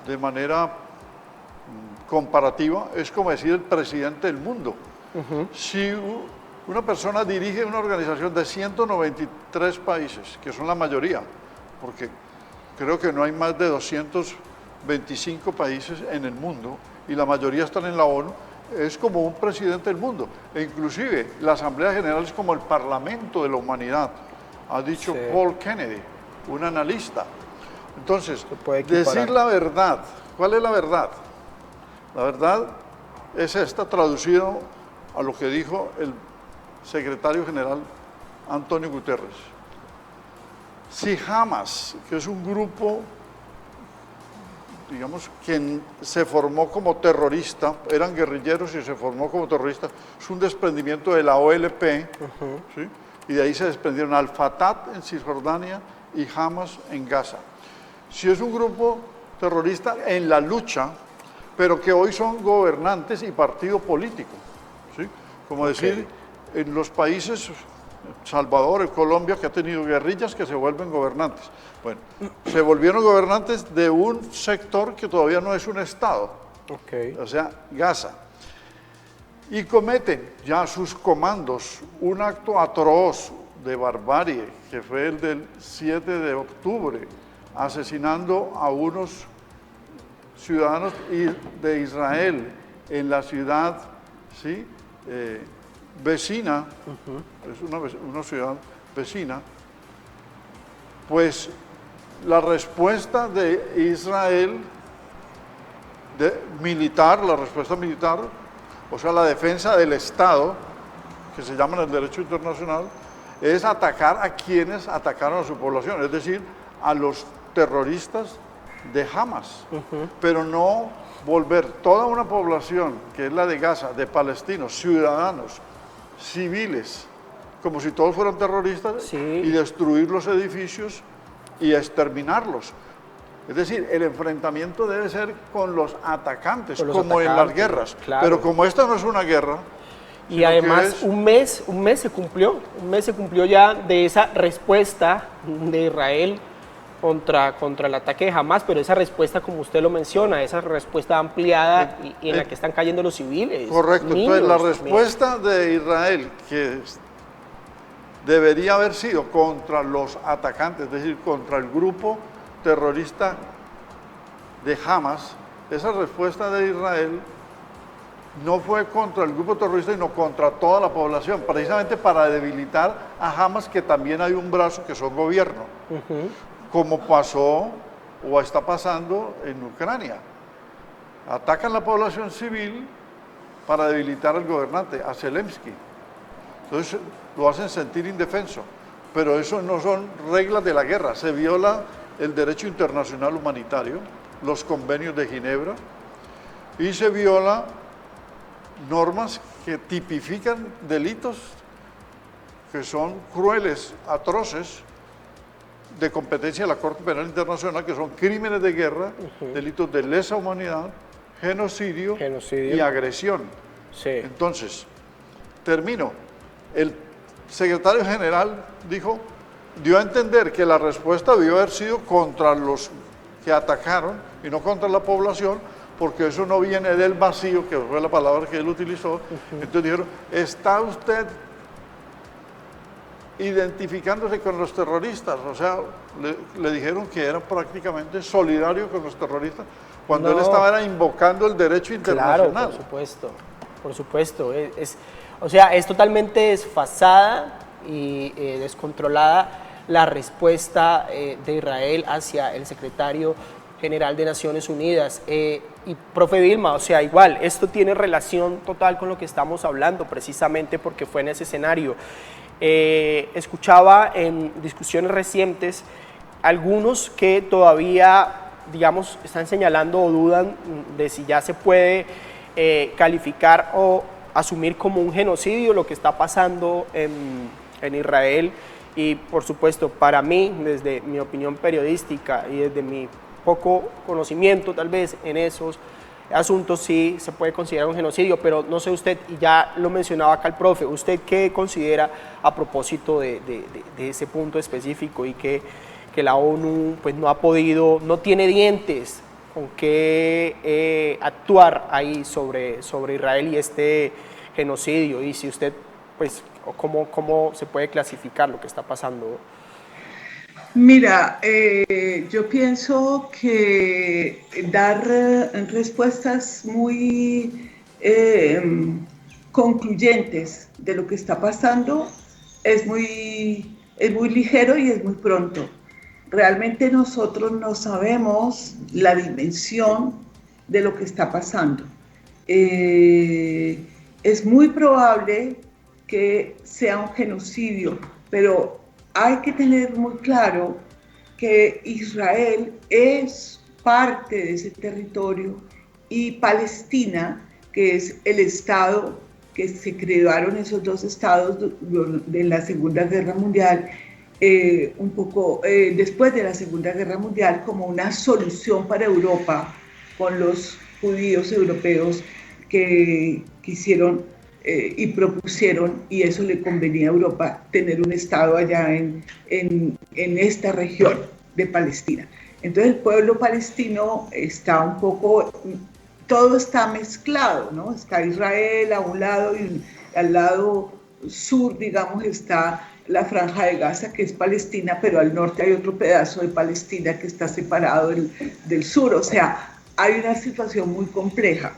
de manera comparativa, es como decir el presidente del mundo. Si una persona dirige una organización de 193 países, que son la mayoría, porque creo que no hay más de 225 países en el mundo y la mayoría están en la ONU, es como un presidente del mundo. E inclusive la Asamblea General es como el Parlamento de la humanidad, ha dicho Paul Kennedy, un analista. Entonces, decir la verdad, ¿cuál es la verdad? La verdad es esta, traducido a lo que dijo el secretario general Antonio Guterres. Si Hamas, que es un grupo, digamos, que se formó como terrorista, eran guerrilleros y se formó como terrorista, es un desprendimiento de la OLP, ¿sí? Y de ahí se desprendieron Al-Fatah en Cisjordania y Hamas en Gaza. Si es un grupo terrorista en la lucha, pero que hoy son gobernantes y partido político, ¿sí? Como decir, en los países, Salvador, Colombia, que ha tenido guerrillas que se vuelven gobernantes. Bueno, se volvieron gobernantes de un sector que todavía no es un Estado, o sea, Gaza. Y cometen ya sus comandos un acto atroz de barbarie, que fue el del 7 de octubre, asesinando a unos ciudadanos de Israel en la ciudad, ¿sí? Vecina, es una ciudad vecina. Pues la respuesta de Israel la respuesta militar, o sea, la defensa del Estado, que se llama en el derecho internacional, es atacar a quienes atacaron a su población, es decir, a los terroristas de Hamas, pero no volver toda una población, que es la de Gaza, de palestinos, ciudadanos, civiles, como si todos fueran terroristas, y destruir los edificios y exterminarlos. Es decir, el enfrentamiento debe ser con los atacantes, como en las guerras. Pero como esta no es una guerra... Y además un mes se cumplió ya de esa respuesta de Israel contra el ataque de Hamas, pero esa respuesta, como usted lo menciona, esa respuesta ampliada y en la que están cayendo los civiles. Correcto, entonces la respuesta de Israel, que debería haber sido contra los atacantes, es decir, contra el grupo terrorista de Hamas, esa respuesta de Israel no fue contra el grupo terrorista, sino contra toda la población, precisamente para debilitar a Hamas, que también hay un brazo que son gobierno, como pasó o está pasando en Ucrania. Atacan la población civil para debilitar al gobernante, a Zelensky. Entonces lo hacen sentir indefenso, pero eso no son reglas de la guerra, se viola el derecho internacional humanitario, los convenios de Ginebra, y se viola normas que tipifican delitos que son crueles, atroces, de competencia de la Corte Penal Internacional, que son crímenes de guerra, delitos de lesa humanidad, genocidio y agresión. Sí. Entonces, termino. El secretario general dio a entender que la respuesta debió haber sido contra los que atacaron y no contra la población, porque eso no viene del vacío, que fue la palabra que él utilizó. Entonces dijeron, ¿está usted identificándose con los terroristas? O sea, le dijeron que era prácticamente solidario con los terroristas, cuando él estaba invocando el derecho internacional. Claro, por supuesto. O sea, es totalmente desfasada y descontrolada la respuesta de Israel hacia el secretario general de Naciones Unidas. Y profe Vilma, o sea, igual, esto tiene relación total con lo que estamos hablando, precisamente porque fue en ese escenario. Escuchaba en discusiones recientes algunos que todavía, digamos, están señalando o dudan de si ya se puede calificar o asumir como un genocidio lo que está pasando en Israel. Y por supuesto, para mí, desde mi opinión periodística y desde mi poco conocimiento tal vez en esos asuntos, sí se puede considerar un genocidio, pero no sé usted, y ya lo mencionaba acá el profe, ¿usted qué considera a propósito de ese punto específico y que la ONU pues no ha podido, no tiene dientes con qué actuar ahí sobre Israel y este genocidio? Y si usted, pues, ¿cómo se puede clasificar lo que está pasando? Mira, yo pienso que dar respuestas muy concluyentes de lo que está pasando es muy ligero y es muy pronto. Realmente nosotros no sabemos la dimensión de lo que está pasando. Es muy probable que sea un genocidio, pero hay que tener muy claro que Israel es parte de ese territorio y Palestina, que es el estado que se crearon esos dos estados de la Segunda Guerra Mundial, un poco después de la Segunda Guerra Mundial, como una solución para Europa, con los judíos europeos que quisieron y propusieron, y eso le convenía a Europa, tener un estado allá en esta región de Palestina. Entonces el pueblo palestino está un poco, todo está mezclado, ¿no? Está Israel a un lado y al lado sur, digamos, está la Franja de Gaza, que es Palestina, pero al norte hay otro pedazo de Palestina que está separado del sur. O sea, hay una situación muy compleja.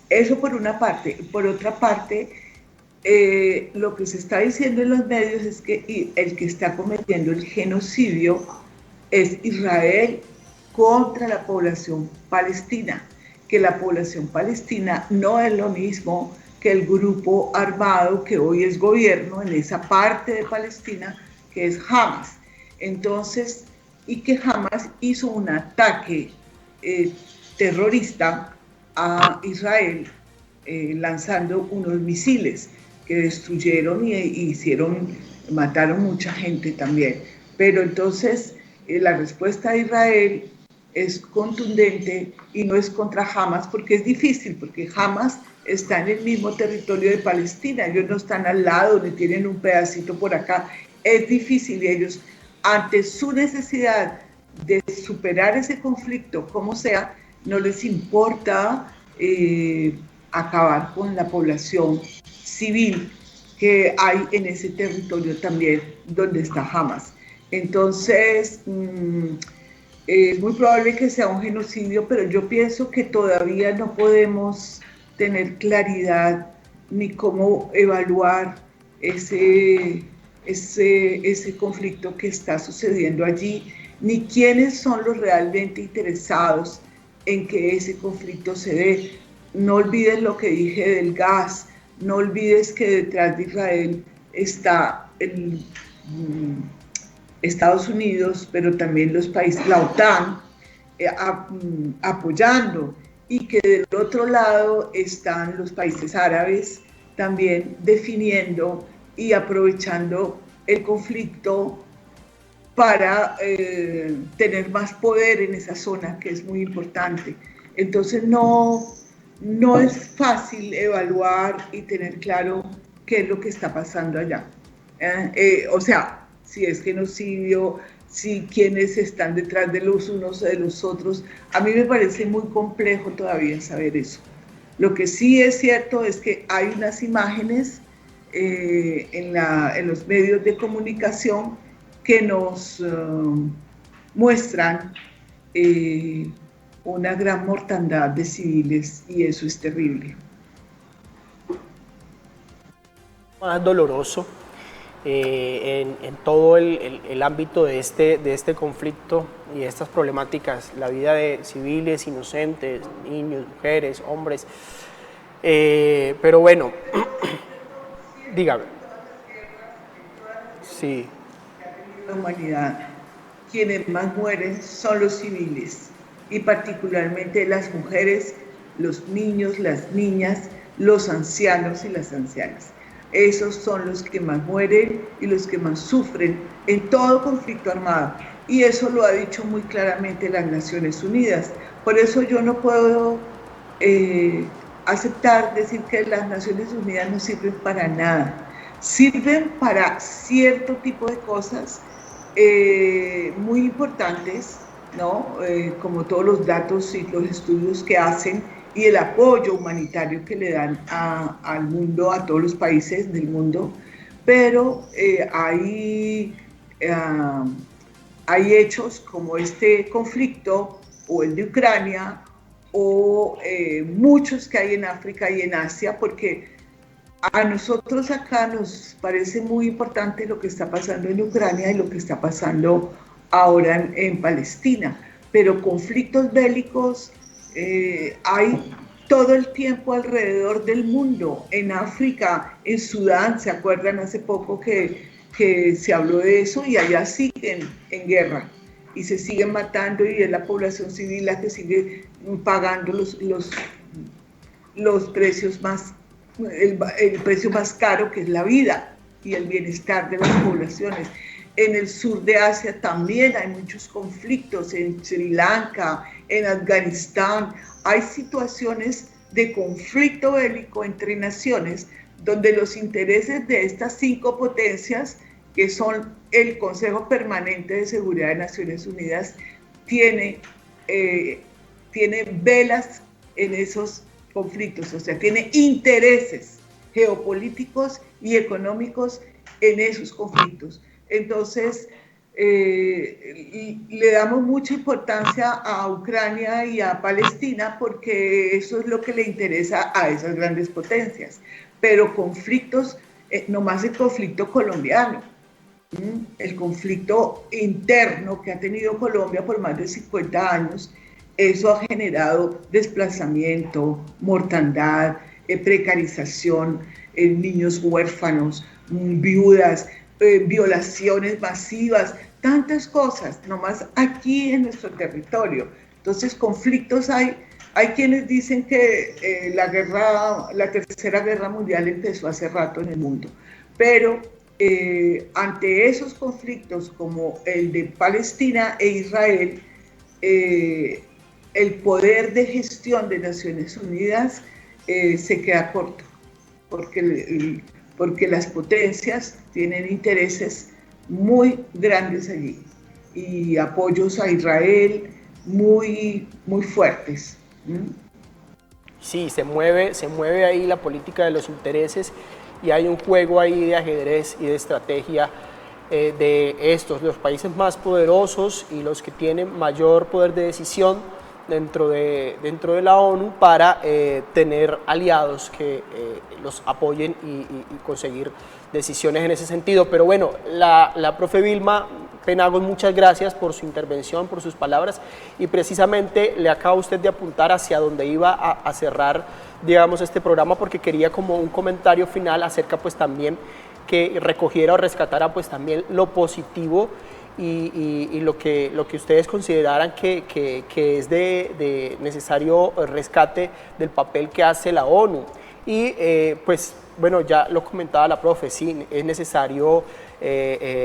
Eso por una parte. Por otra parte, lo que se está diciendo en los medios es que el que está cometiendo el genocidio es Israel contra la población palestina, que la población palestina no es lo mismo que el grupo armado que hoy es gobierno en esa parte de Palestina, que es Hamas. Entonces, y que Hamas hizo un ataque terrorista a Israel, lanzando unos misiles que destruyeron y mataron mucha gente también. Pero entonces la respuesta de Israel es contundente y no es contra Hamas, porque es difícil, porque Hamas está en el mismo territorio de Palestina, ellos no están al lado, ni tienen un pedacito por acá. Es difícil, y ellos, ante su necesidad de superar ese conflicto, como sea, no les importa acabar con la población civil que hay en ese territorio también donde está Hamas. Entonces, Es muy probable que sea un genocidio, pero yo pienso que todavía no podemos tener claridad ni cómo evaluar ese conflicto que está sucediendo allí, ni quiénes son los realmente interesados en que ese conflicto se dé. No olvides lo que dije del gas, no olvides que detrás de Israel está Estados Unidos, pero también los países, la OTAN, apoyando, y que del otro lado están los países árabes también definiendo y aprovechando el conflicto para tener más poder en esa zona, que es muy importante. Entonces no es fácil evaluar y tener claro qué es lo que está pasando allá. O sea, si es genocidio, si quienes están detrás de los unos o de los otros. A mí me parece muy complejo todavía saber eso. Lo que sí es cierto es que hay unas imágenes en los medios de comunicación que nos muestran una gran mortandad de civiles, y eso es terrible. Más doloroso en todo el ámbito de este conflicto y de estas problemáticas, la vida de civiles inocentes, niños, mujeres, hombres, pero bueno, dígame. Sí. La humanidad, quienes más mueren son los civiles, y particularmente las mujeres, los niños, las niñas, los ancianos y las ancianas. Esos son los que más mueren y los que más sufren en todo conflicto armado. Y eso lo ha dicho muy claramente las Naciones Unidas. Por eso yo no puedo decir que las Naciones Unidas no sirven para nada. Sirven para cierto tipo de cosas muy importantes, ¿no? Como todos los datos y los estudios que hacen, y el apoyo humanitario que le dan al mundo, a todos los países del mundo, pero hay hechos como este conflicto, o el de Ucrania, o muchos que hay en África y en Asia, porque a nosotros acá nos parece muy importante lo que está pasando en Ucrania y lo que está pasando ahora en Palestina, pero conflictos bélicos hay todo el tiempo alrededor del mundo. En África, en Sudán, ¿se acuerdan hace poco que se habló de eso? Y allá siguen en guerra y se siguen matando, y es la población civil la que sigue pagando los precios el precio más caro, que es la vida y el bienestar de las poblaciones. En el sur de Asia también hay muchos conflictos, en Sri Lanka, en Afganistán. Hay situaciones de conflicto bélico entre naciones donde los intereses de estas 5 potencias, que son el Consejo Permanente de Seguridad de Naciones Unidas, tiene velas en esos conflictos, o sea, tiene intereses geopolíticos y económicos en esos conflictos. Entonces, le damos mucha importancia a Ucrania y a Palestina porque eso es lo que le interesa a esas grandes potencias. Pero conflictos, nomás el conflicto colombiano, el conflicto interno que ha tenido Colombia por más de 50 años, eso ha generado desplazamiento, mortandad, precarización, niños huérfanos, viudas, violaciones masivas, tantas cosas, nomás aquí en nuestro territorio. Entonces, conflictos hay quienes dicen que la Tercera Guerra Mundial empezó hace rato en el mundo, pero ante esos conflictos como el de Palestina e Israel, el poder de gestión de Naciones Unidas se queda corto, porque las potencias tienen intereses muy grandes allí y apoyos a Israel muy, muy fuertes. Sí, se mueve ahí la política de los intereses, y hay un juego ahí de ajedrez y de estrategia de estos, los países más poderosos y los que tienen mayor poder de decisión dentro de la ONU para tener aliados que los apoyen y conseguir decisiones en ese sentido. Pero bueno, la profe Vilma Penagos, muchas gracias por su intervención, por sus palabras, y precisamente le acaba usted de apuntar hacia donde iba a cerrar, digamos, este programa, porque quería como un comentario final acerca pues también que recogiera o rescatara pues también lo positivo y lo que ustedes consideraran que es de necesario rescate del papel que hace la ONU. Y pues bueno, ya lo comentaba la profe, sí, es necesario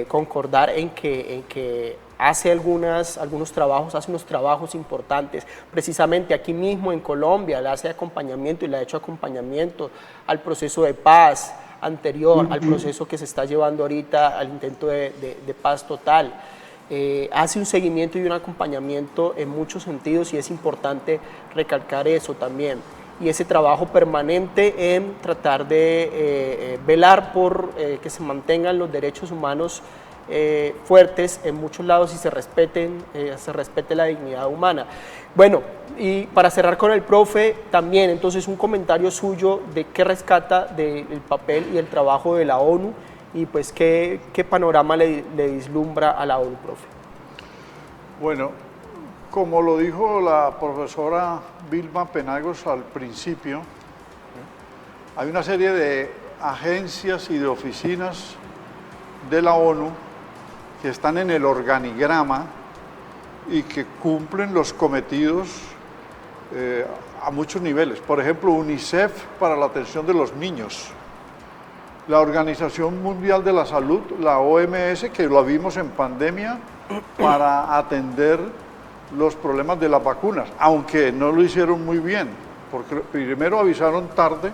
concordar en que hace unos trabajos importantes, precisamente aquí mismo en Colombia, le hace acompañamiento y le ha hecho acompañamiento al proceso de paz anterior, al proceso que se está llevando ahorita, al intento de paz total. Hace un seguimiento y un acompañamiento en muchos sentidos y es importante recalcar eso también. Y ese trabajo permanente en tratar de velar por que se mantengan los derechos humanos fuertes en muchos lados y se respete la dignidad humana. Bueno, y para cerrar con el profe, también entonces un comentario suyo de qué rescata del papel y el trabajo de la ONU y pues qué panorama le vislumbra a la ONU, profe. Bueno, como lo dijo la profesora Vilma Penagos al principio, hay una serie de agencias y de oficinas de la ONU que están en el organigrama y que cumplen los cometidos a muchos niveles. Por ejemplo, UNICEF para la atención de los niños, la Organización Mundial de la Salud, la OMS, que lo vimos en pandemia, para atender los problemas de las vacunas, aunque no lo hicieron muy bien, porque primero avisaron tarde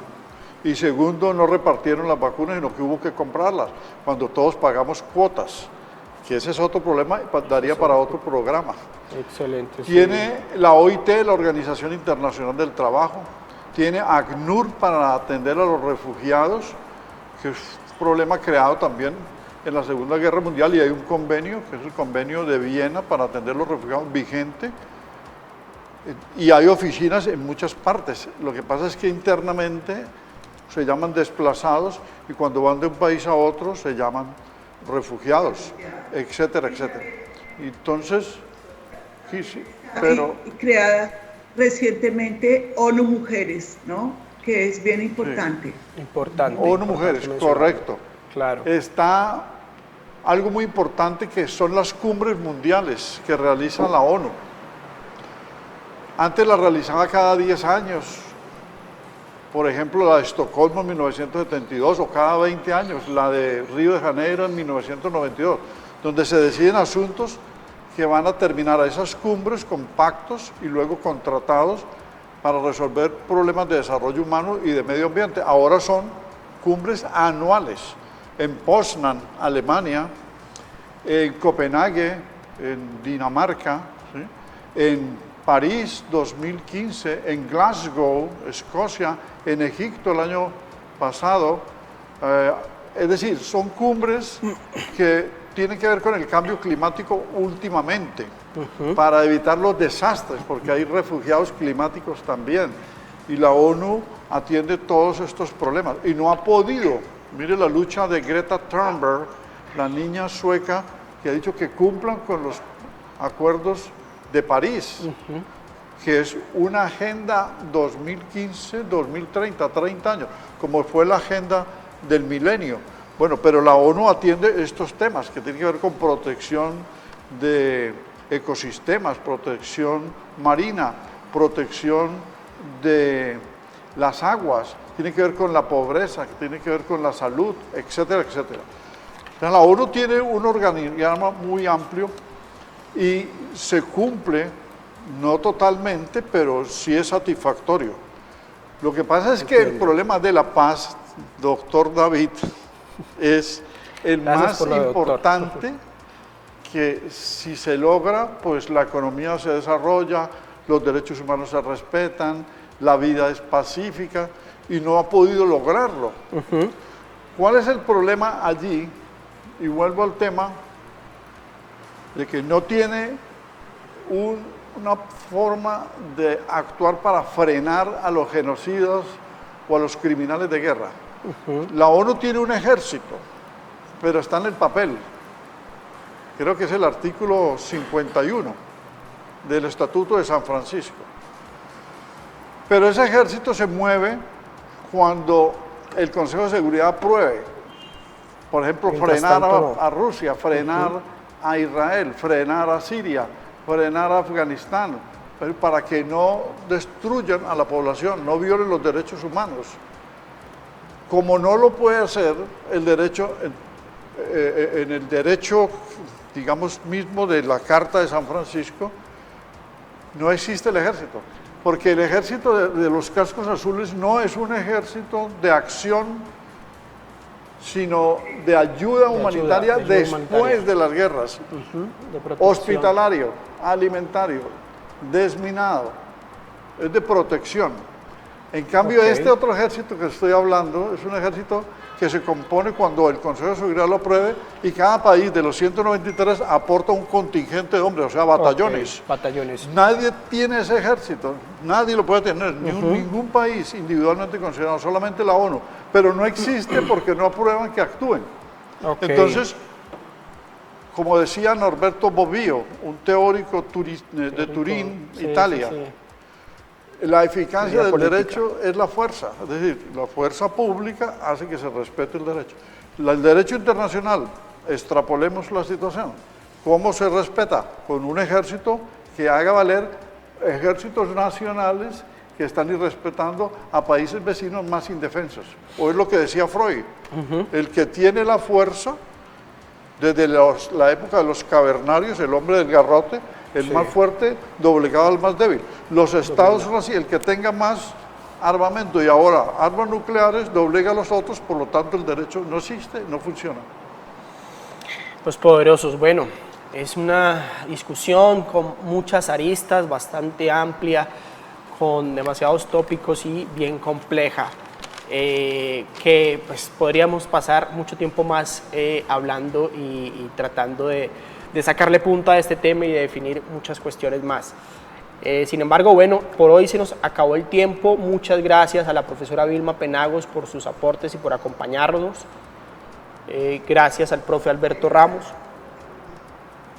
y segundo no repartieron las vacunas, sino que hubo que comprarlas, cuando todos pagamos cuotas, que ese es otro problema, daría para otro programa. Excelente. Tiene la OIT, la Organización Internacional del Trabajo, tiene ACNUR para atender a los refugiados, que es un problema creado también en la Segunda Guerra Mundial, y hay un convenio, que es el convenio de Viena para atender a los refugiados vigente, y hay oficinas en muchas partes. Lo que pasa es que internamente se llaman desplazados y cuando van de un país a otro se llaman refugiados, etcétera, etcétera. Entonces, sí, pero... Y creada recientemente ONU Mujeres, ¿no? Que es bien importante. Sí. Importante. ONU Mujeres, correcto. Claro. Está algo muy importante que son las cumbres mundiales que realiza la ONU. Antes la realizaba cada 10 años, por ejemplo la de Estocolmo en 1972, o cada 20 años, la de Río de Janeiro en 1992, donde se deciden asuntos que van a terminar a esas cumbres con pactos y luego con tratados para resolver problemas de desarrollo humano y de medio ambiente. Ahora son cumbres anuales. En Poznan, Alemania, en Copenhague, en Dinamarca, ¿sí? En París 2015, en Glasgow, Escocia, en Egipto el año pasado. Es decir, son cumbres que tienen que ver con el cambio climático últimamente, para evitar los desastres, porque hay refugiados climáticos también. Y la ONU atiende todos estos problemas y no ha podido. Mire la lucha de Greta Thunberg, la niña sueca que ha dicho que cumplan con los acuerdos de París, que es una agenda 2015-2030, 30 años, como fue la agenda del milenio. Bueno, pero la ONU atiende estos temas que tienen que ver con protección de ecosistemas, protección marina, protección de las aguas, tiene que ver con la pobreza, tiene que ver con la salud, etcétera, etcétera. Entonces, la ONU tiene un organigrama muy amplio y se cumple, no totalmente, pero sí es satisfactorio. Lo que pasa es que el problema de la paz, doctor David, es el más importante, que si se logra, pues la economía se desarrolla, los derechos humanos se respetan, la vida es pacífica, y no ha podido lograrlo. ¿Cuál es el problema allí? Y vuelvo al tema de que no tiene una forma de actuar para frenar a los genocidas o a los criminales de guerra. La ONU tiene un ejército, pero está en el papel. Creo que es el artículo 51 del Estatuto de San Francisco. Pero ese ejército se mueve cuando el Consejo de Seguridad apruebe. Por ejemplo, frenar a Rusia, frenar a Israel, frenar a Siria, frenar a Afganistán, para que no destruyan a la población, no violen los derechos humanos. Como no lo puede hacer el derecho, en el derecho, digamos, mismo de la Carta de San Francisco, no existe el ejército. Porque el ejército de los cascos azules no es un ejército de acción, sino de ayuda humanitaria después de las guerras. Hospitalario, alimentario, desminado, es de protección. En cambio, este otro ejército que estoy hablando es un ejército que se compone cuando el Consejo de Seguridad lo apruebe y cada país de los 193 aporta un contingente de hombres, o sea, batallones. Batallones. Nadie tiene ese ejército, nadie lo puede tener, ningún país individualmente considerado, solamente la ONU, pero no existe porque no aprueban que actúen. Entonces, como decía Norberto Bobbio, un teórico de Turín, Italia, la eficacia del derecho es la fuerza, es decir, la fuerza pública hace que se respete el derecho. El derecho internacional, extrapolemos la situación. ¿Cómo se respeta? Con un ejército que haga valer ejércitos nacionales que están irrespetando a países vecinos más indefensos. O es lo que decía Freud, el que tiene la fuerza, desde la época de los cavernarios, el hombre del garrote, el más fuerte doblegado al más débil. Los estados son así, el que tenga más armamento y ahora armas nucleares doblega a los otros, por lo tanto el derecho no existe, no funciona. Los poderosos, bueno, es una discusión con muchas aristas, bastante amplia, con demasiados tópicos y bien compleja, que pues podríamos pasar mucho tiempo más hablando y tratando de sacarle punta a este tema y de definir muchas cuestiones más. Sin embargo, bueno, por hoy se nos acabó el tiempo. Muchas gracias a la profesora Vilma Penagos por sus aportes y por acompañarnos. Gracias al profe Alberto Ramos.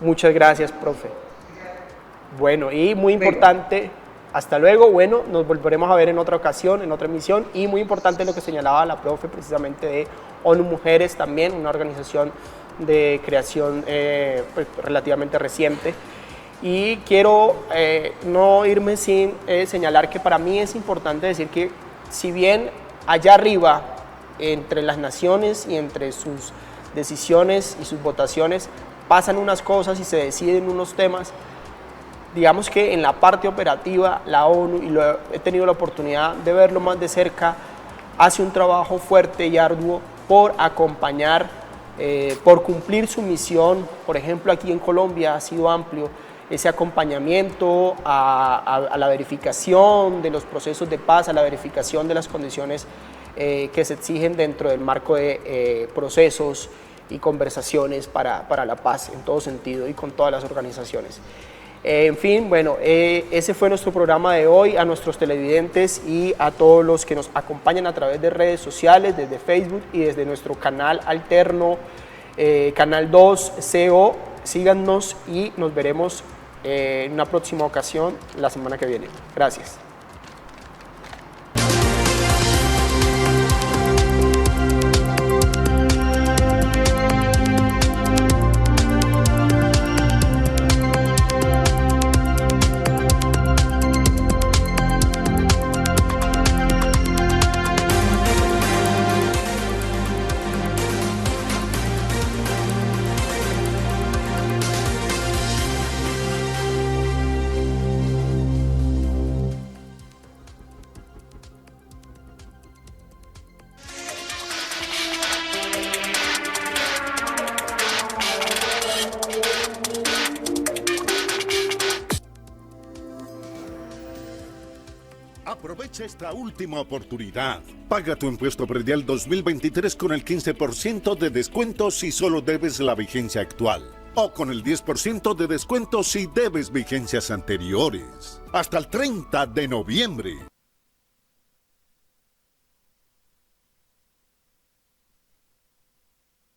Muchas gracias, profe. Bueno, y muy importante, hasta luego. Bueno, nos volveremos a ver en otra ocasión, en otra emisión. Y muy importante lo que señalaba la profe precisamente de ONU Mujeres también, una organización de creación pues, relativamente reciente. Y quiero no irme sin señalar que para mí es importante decir que si bien allá arriba, entre las naciones y entre sus decisiones y sus votaciones, pasan unas cosas y se deciden unos temas, digamos que en la parte operativa la ONU, y he tenido la oportunidad de verlo más de cerca, hace un trabajo fuerte y arduo por acompañar, por cumplir su misión. Por ejemplo, aquí en Colombia ha sido amplio ese acompañamiento a la verificación de los procesos de paz, a la verificación de las condiciones que se exigen dentro del marco de procesos y conversaciones para la paz en todo sentido y con todas las organizaciones. En fin, bueno, ese fue nuestro programa de hoy. A nuestros televidentes y a todos los que nos acompañan a través de redes sociales, desde Facebook y desde nuestro canal alterno, Canal 2 CO, síganos y nos veremos en una próxima ocasión la semana que viene. Gracias. Aprovecha esta última oportunidad. Paga tu impuesto predial 2023 con el 15% de descuento si solo debes la vigencia actual, o con el 10% de descuento si debes vigencias anteriores. Hasta el 30 de noviembre.